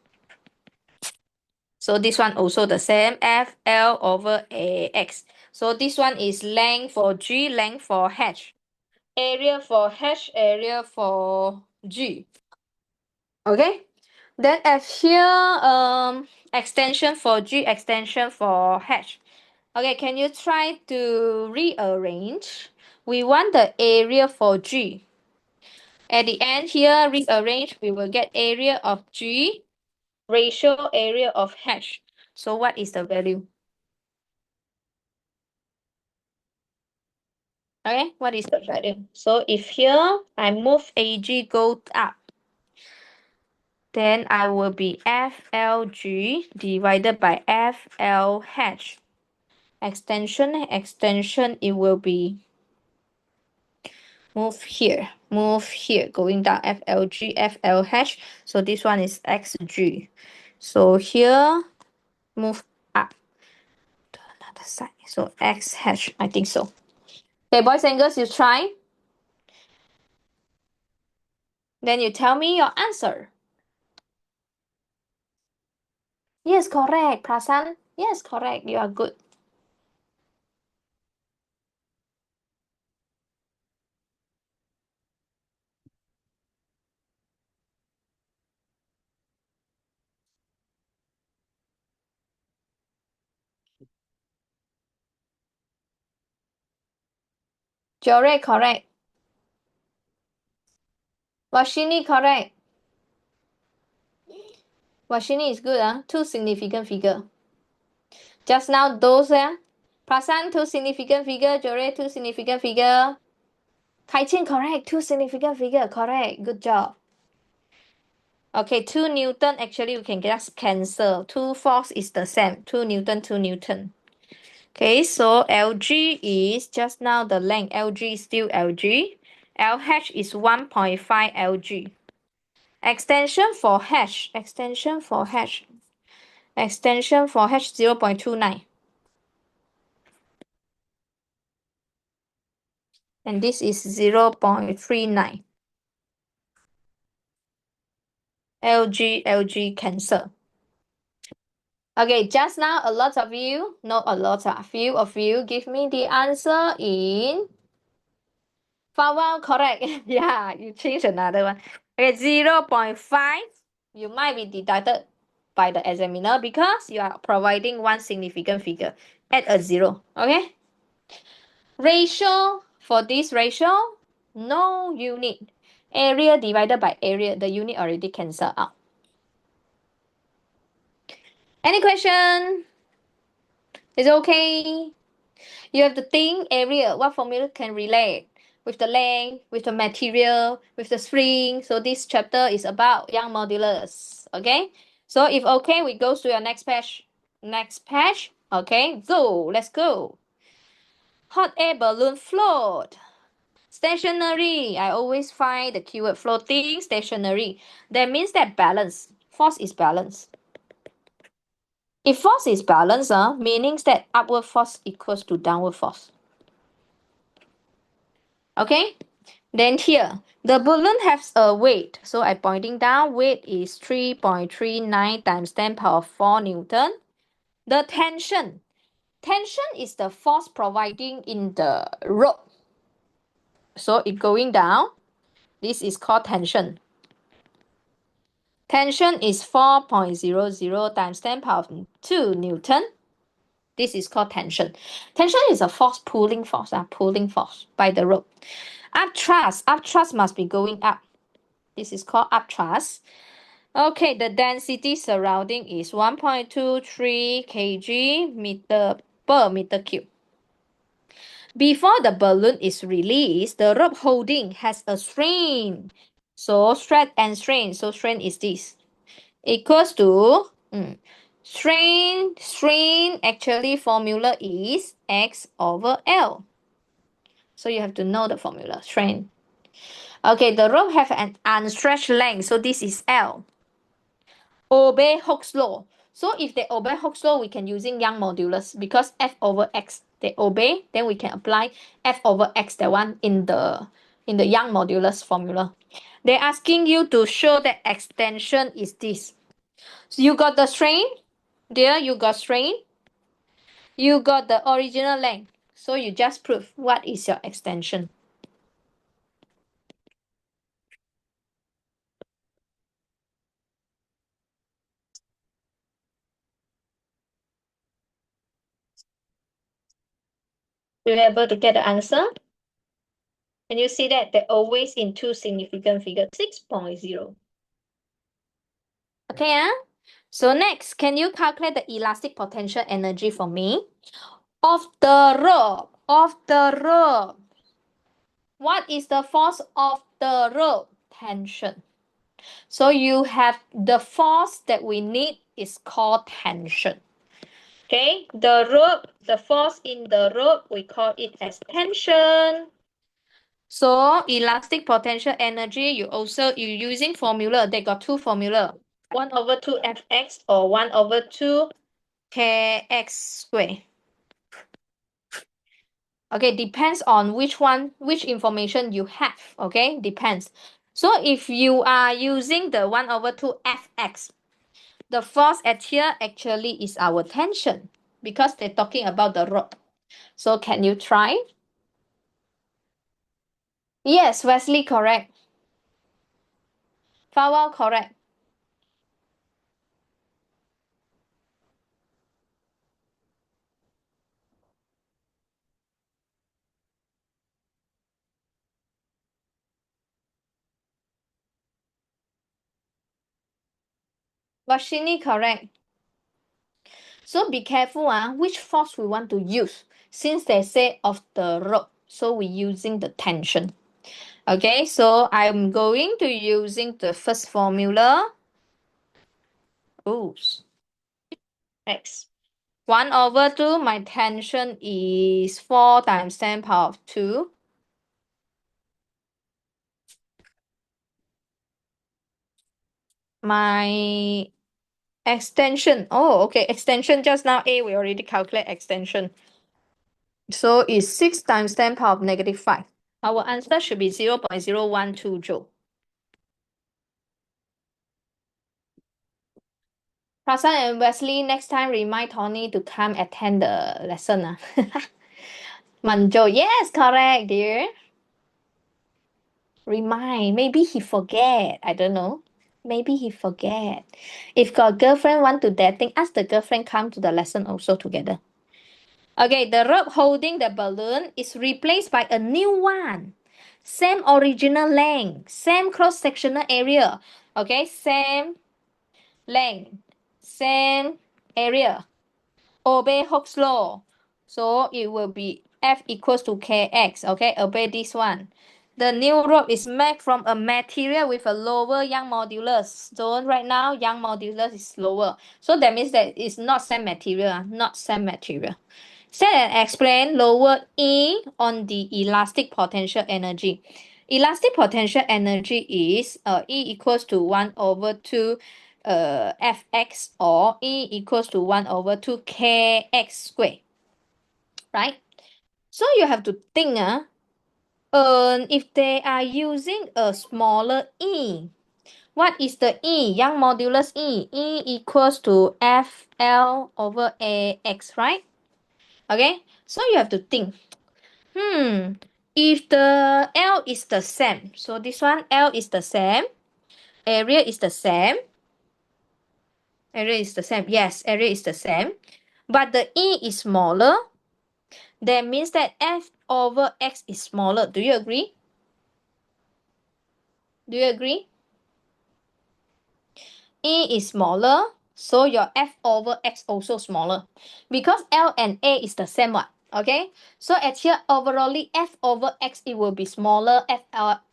So this one also the same, FL over AX. So this one is length for G, length for H. Area for H, area for G. Okay, then at here, extension for G, extension for H. Okay, can you try to rearrange? We want the area for G. At the end here, rearrange, we will get area of G, ratio area of H. So what is the value? Okay, what is the value? So if here I move AG go up, then I will be FLG divided by FLH. Extension, it will be move here, going down FLG, FLH. So this one is XG. So here, move up to another side. So XH, I think so. Okay, boys and girls, you try. Then you tell me your answer. Yes, correct, Prasan. Yes, correct. You are good. Jore, correct. Washini, correct. Washini is good, two significant figure. Just now those, Prasan, two significant figure. Jore, two significant figure. Kai-Chen, correct. Two significant figure, correct. Good job. Okay, 2 Newton, actually we can just cancel. 2 force is the same. 2 Newton, 2 Newton. Okay, so LG is just now the length. LG is still LG. LH is 1.5 LG. Extension for H. Extension for H. Extension for H 0.29. And this is 0.39. LG cancel. Okay, just now a lot of you, not a lot, a few of you give me the answer in Fawal, correct. Yeah, you change another one. Okay, 0.5. You might be deducted by the examiner because you are providing one significant figure. Add a 0, okay? Ratio, for this ratio, no unit. Area divided by area, the unit already cancel out. Any question? Is it okay? You have to think area, what formula can relate with the length, with the material, with the spring. So this chapter is about Young modulus. Okay. So if okay, we go to your next page. Next page. Okay, go. Let's go. Hot air balloon float. Stationary, I always find the keyword floating, stationary. That means that balance. Force is balance. If force is balance, meaning that upward force equals to downward force. Okay? Then here, the balloon has a weight. So I'm pointing down, weight is 3.39 times 10 power 4 Newton. The tension. Tension is the force providing in the rope. So it going down. This is called tension. Tension is 4.00 times 10 power 2 Newton. This is called tension. Tension is a force, pulling force by the rope. Upthrust must be going up. This is called upthrust. Okay, the density surrounding is 1.23 kg meter per meter cube. Before the balloon is released, the rope holding has a strain. So stress and strain. So strain is this. Equals to strain actually formula is X over L. So you have to know the formula, strain. Okay, the rope have an unstretched length, so this is L. Obey Hooke's law. So if they obey Hooke's law, we can using Young modulus because F over X, they obey, then we can apply F over X, that one in the Young modulus formula. They're asking you to show that extension is this. So you got the strain, there you got strain, you got the original length. So you just prove what is your extension. Will you be able to get the answer? And you see that they're always in two significant figures, 6.0. Okay, So next, can you calculate the elastic potential energy for me? Of the rope. What is the force of the rope? Tension. So you have the force that we need is called tension. Okay, the force in the rope, we call it as tension. So elastic potential energy, you're using formula. They got two formula. 1 over 2 Fx or 1 over 2 Kx squared. Okay, depends on which information you have. Okay, depends. So if you are using the 1 over 2 Fx, the force at here actually is our tension because they're talking about the rope. So can you try? Yes, Wesley, correct. Fawal, correct. Vashini, correct. So be careful which force we want to use. Since they say of the rope, so we're using the tension. Okay, so I'm going to using the first formula. Oops. X. 1 over 2, my tension is 4 times 10 power of 2. My extension, okay, extension just now A, we already calculate extension. So it's 6 times 10 power of negative 5. Our answer should be 0.012 joule. Prasan and Wesley, next time remind Tony to come attend the lesson. Manjo, yes, correct, dear. Remind, maybe he forget, I don't know. Maybe he forget. If got girlfriend want to dating, ask the girlfriend come to the lesson also together. Okay, the rope holding the balloon is replaced by a new one. Same original length, same cross-sectional area. Okay, same length, same area. Obey Hooke's law. So it will be F equals to Kx. Okay, obey this one. The new rope is made from a material with a lower Young modulus. So right now, Young modulus is lower. So that means that it's not same material, not same material. Set and explain lower E on the elastic potential energy. Elastic potential energy is E equals to 1 over 2 Fx or E equals to 1 over 2 Kx squared, right? So you have to think, if they are using a smaller E, what is the E? Young modulus E. E equals to FL over AX, right? Okay, so you have to think, if the L is the same, so this one L is the same, area is the same, yes, area is the same, but the E is smaller, that means that F over X is smaller. Do you agree? Do you agree? E is smaller, so your F over X also smaller. Because L and A is the same one, okay? So at here, overallly, F over X, it will be smaller F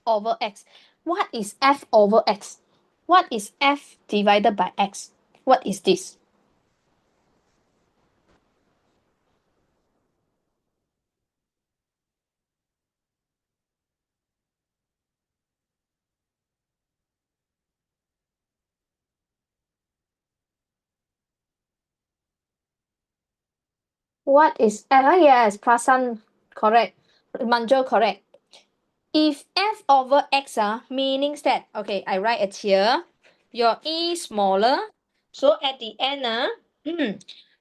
over X. What is F over X? What is F divided by X? What is this? What is F? Yes, Prasan, correct. Manjo, correct. If F over X meaning that, okay, I write it here, your E smaller, so at the end,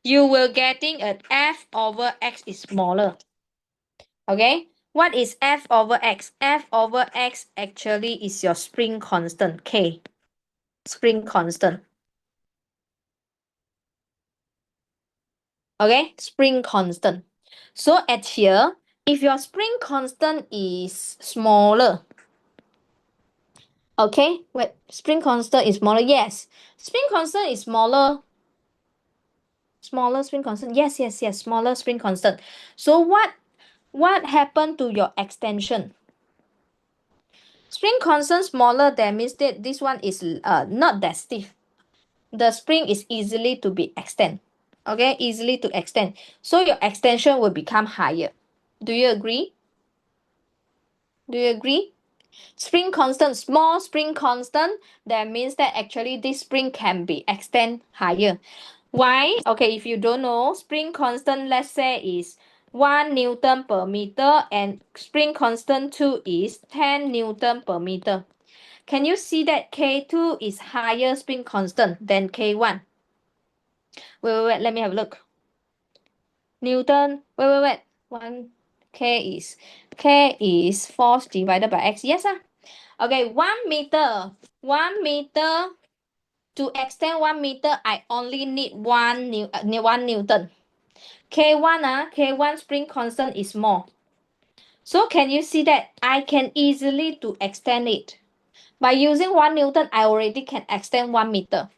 you will getting an F over X is smaller. Okay, what is F over X? F over X actually is your spring constant, K. Spring constant. Okay, spring constant. So at here, if your spring constant is smaller, okay, wait, spring constant is smaller. Yes, spring constant is smaller. Smaller spring constant. Yes, yes, yes. Smaller spring constant. So what happened to your extension? Spring constant smaller. That means that this one is not that stiff. The spring is easily to be extend. Okay, easily to extend. So your extension will become higher. Do you agree? Do you agree? Spring constant, small spring constant, that means that actually this spring can be extend higher. Why? Okay, if you don't know, spring constant, let's say, is 1 Newton per meter and spring constant 2 is 10 Newton per meter. Can you see that K2 is higher spring constant than K1? Wait, let me have a look. Newton, wait. 1 K is force divided by X. Yes, okay, 1 meter. 1 meter, to extend 1 meter, I only need 1 Newton. K1 spring constant is more. So can you see that I can easily to extend it? By using 1 Newton, I already can extend 1 meter.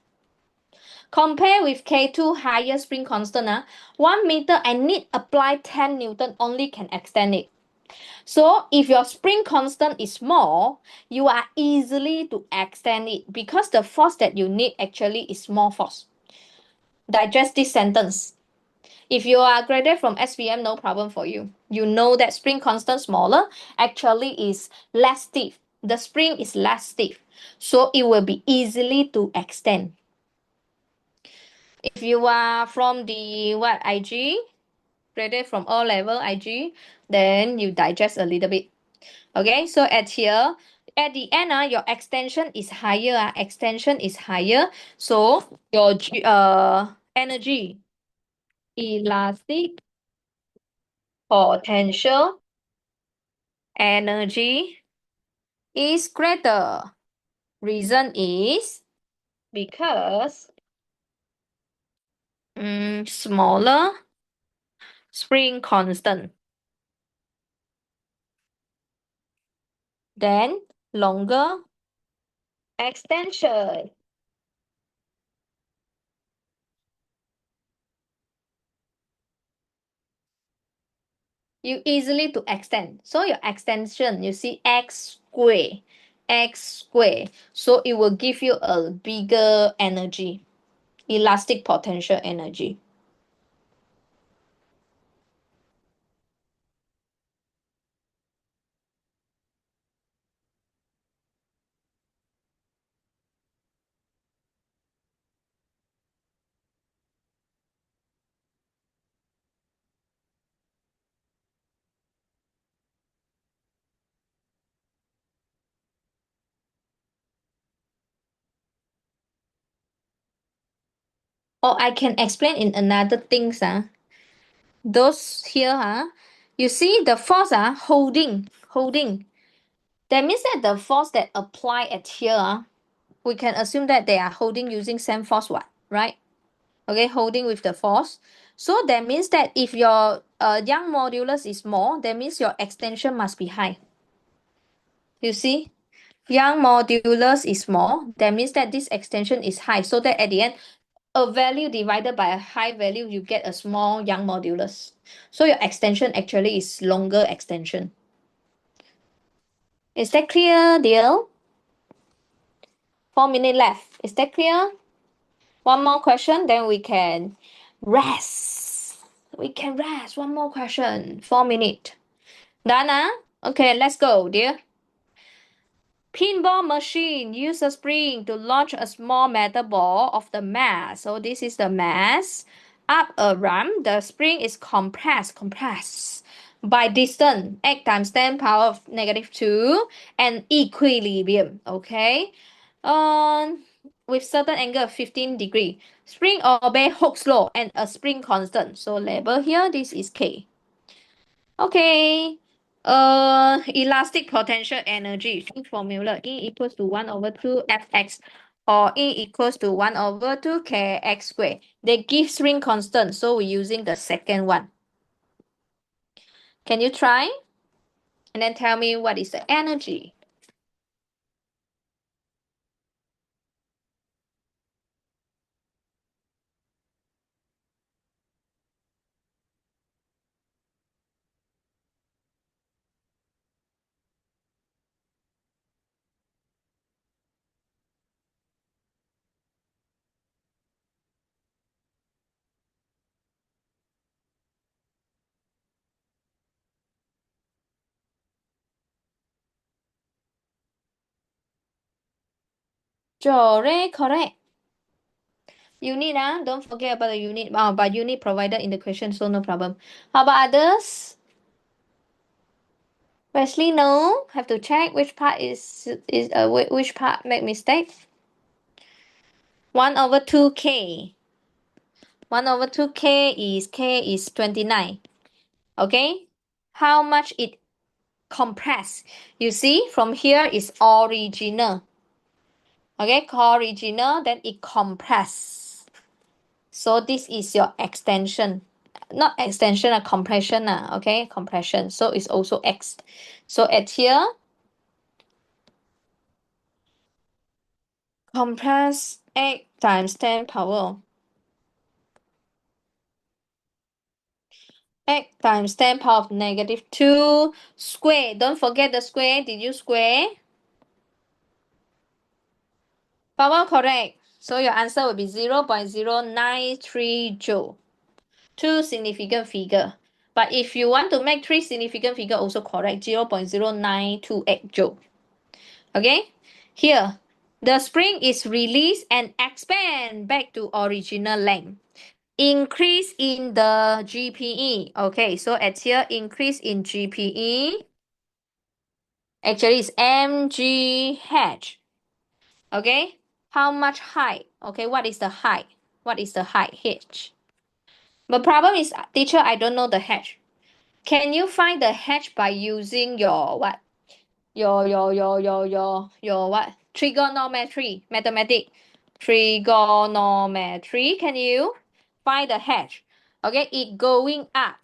Compare with K2 higher spring constant, 1 meter I need apply 10 Newton only can extend it. So if your spring constant is small, you are easily to extend it because the force that you need actually is small force. Digest this sentence. If you are graduate from SVM, no problem for you. You know that spring constant smaller actually is less stiff. The spring is less stiff, so it will be easily to extend. If you are from the IG, graduate from O level IG, then you digest a little bit. Okay, so at here, at the end, your extension is higher. Extension is higher, so your energy, elastic potential energy is greater. Reason is because smaller spring constant, then longer extension. You easily to extend. So your extension, you see x square. So it will give you a bigger energy, elastic potential energy. Or I can explain in another things. Those here, you see the force holding. That means that the force that apply at here, we can assume that they are holding using same force, what, right? Okay, holding with the force. So that means that if your Young modulus is small, that means your extension must be high. You see, Young modulus is small, that means that this extension is high. So that at the end, a value divided by a high value, you get a small Young modulus. So your extension actually is longer extension. Is that clear, dear? 4 minutes left. Is that clear? One more question, then we can rest. We can rest. One more question. 4 minutes. Done. Okay, let's go, dear. Pinball machine use a spring to launch a small metal ball of the mass. So this is the mass. Up a ramp, the spring is compressed by distance, 8 times 10 power of negative 2, and equilibrium, okay? With certain angle 15 degree. Spring obey Hooke's law and a spring constant. So label here, this is K. Okay. Elastic potential energy. Formula E equals to 1 over 2 Fx or E equals to 1 over 2 Kx squared. They give spring constant, so we're using the second one. Can you try? And then tell me what is the energy. Correct. Unit, don't forget about the unit. But unit provided in the question, so no problem. How about others? Wesley, no. Have to check which part which part make mistake. 1 over 2k. 1 over 2k is 29. Okay? How much it compress? You see, from here is original. Okay, original, then it compress. So this is your extension. Not extension, a compression, okay? Compression. So it's also X. So at here, compress 8 times 10 power. 8 times 10 power of negative 2 square. Don't forget the square. Did you square? Power correct. So your answer will be 0.093 joule. Two significant figure. But if you want to make three significant figure, also correct. 0.0928 joule. Okay? Here, the spring is released and expand back to original length. Increase in the GPE. Okay, so at here, increase in GPE. Actually, it's mgh. Okay, how much height? Okay, what is the height? What is the height h? The problem is, teacher, I don't know the h. Can you find the h by using your what? Your what? Trigonometry, mathematics. Trigonometry. Can you find the h? Okay, it going up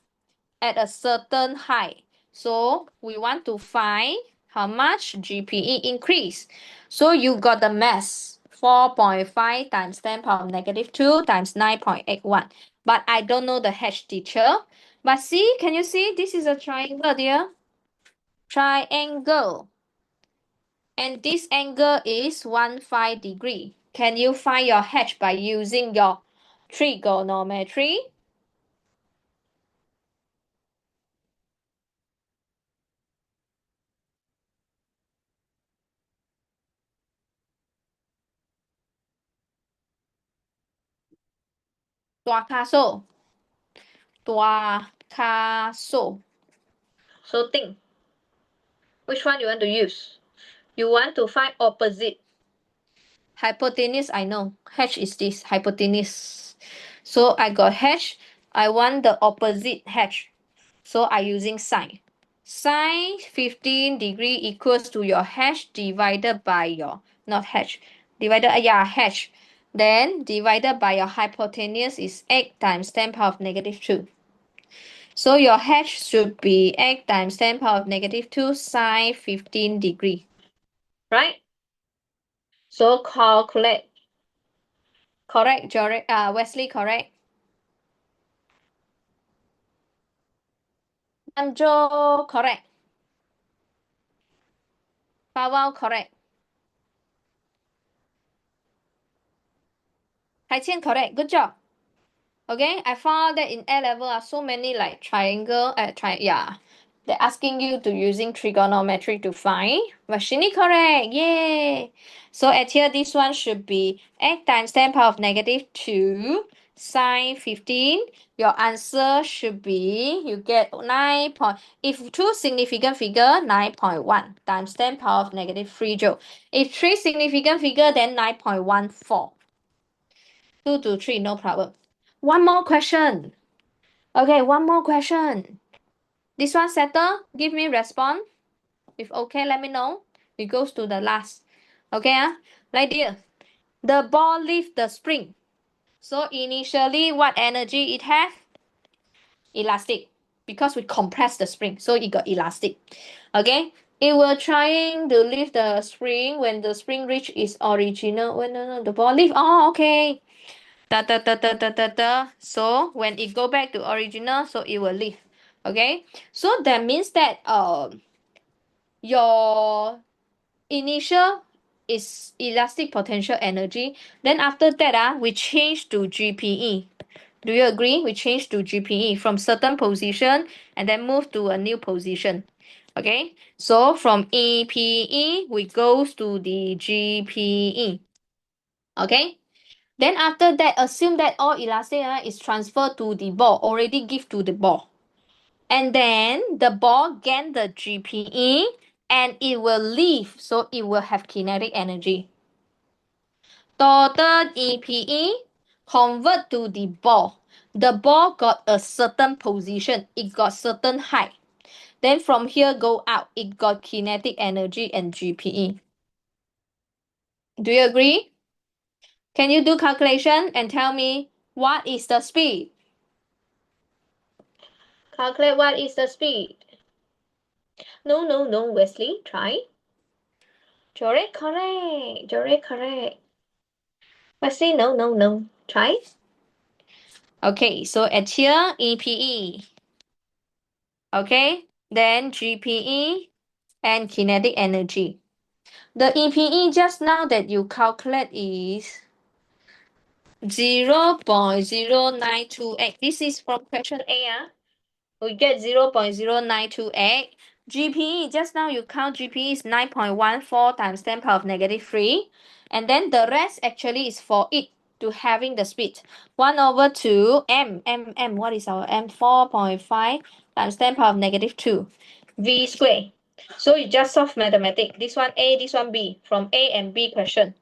at a certain height. So we want to find how much GPE increase. So you got the mass 4.5 times 10 power negative 2 times 9.81. But I don't know the h, teacher. But see, can you see? This is a triangle, dear. Triangle. And this angle is 15 degree. Can you find your h by using your trigonometry? Tua So think. Which one you want to use? You want to find opposite. Hypotenuse, I know. H is this, hypotenuse. So I got h. I want the opposite h. So I using sine. Sine 15 degree equals to your h divided by your, not h, divided, h. Then divided by your hypotenuse is 8 times 10 power of negative 2. So your h should be 8 times 10 power of negative 2 sine 15 degree. Right? So calculate. Correct, Wesley, correct. Anjo, correct. Pawao, correct. Haiqian, correct. Good job. Okay, I found that in A level are so many like triangle, they're asking you to using trigonometry to find. Vashini correct, yay! So at here, this one should be 8 times 10 power of negative 2 sine 15. Your answer should be, you get 9 point, if two significant figure, 9.1 times 10 power of negative 3 joule. If three significant figure, then 9.14. 2 to 3, no problem. One more question. Okay, one more question. This one settle. Give me response. If okay, let me know. It goes to the last. Okay, like this. The ball leaves the spring. So initially, what energy it have? Elastic. Because we compress the spring, so it got elastic. Okay, it will trying to leave the spring when the spring reach its original. When no, the ball leave. Oh, okay. Da, da, da, da, da, da, da. So when it go back to original, so it will leave. Okay, so that means that your initial is elastic potential energy. Then after that we change to GPE. Do you agree? We change to GPE from certain position and then move to a new position. Okay, so from EPE we goes to the GPE. Okay. Then after that, assume that all elastic is transferred to the ball, already give to the ball. And then the ball gain the GPE and it will leave, so it will have kinetic energy. Total EPE convert to the ball. The ball got a certain position, it got certain height. Then from here go out, it got kinetic energy and GPE. Do you agree? Can you do calculation and tell me what is the speed? Calculate what is the speed. No, Wesley, try. Correct, correct. Wesley, no, try. Okay, so at here, EPE. Okay, then GPE and kinetic energy. The EPE just now that you calculate is 0.0928. This is from question A. We get 0.0928. GPE, just now you count GPE is 9.14 times 10 power of negative 3. And then the rest actually is for it to having the speed. 1 over 2 m. What is our m? 4.5 times 10 power of negative 2. V square. So you just solve mathematics. This one A, this one B. From A and B question.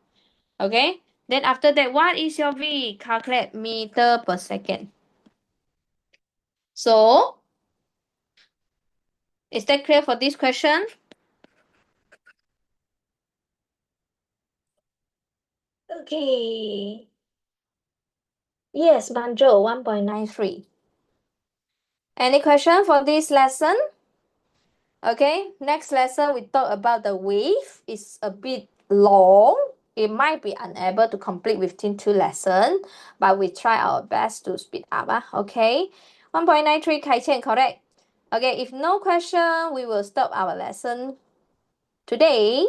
Okay? Then after that, what is your V? Calculate meter per second. So, is that clear for this question? Okay. Yes, Banjo, 1.93. Any question for this lesson? Okay, next lesson we talk about the wave. It's a bit long. It might be unable to complete within 2 lessons, but we try our best to speed up. Okay, 1.93 Kai-Qian, correct? Okay, if no question, we will stop our lesson today.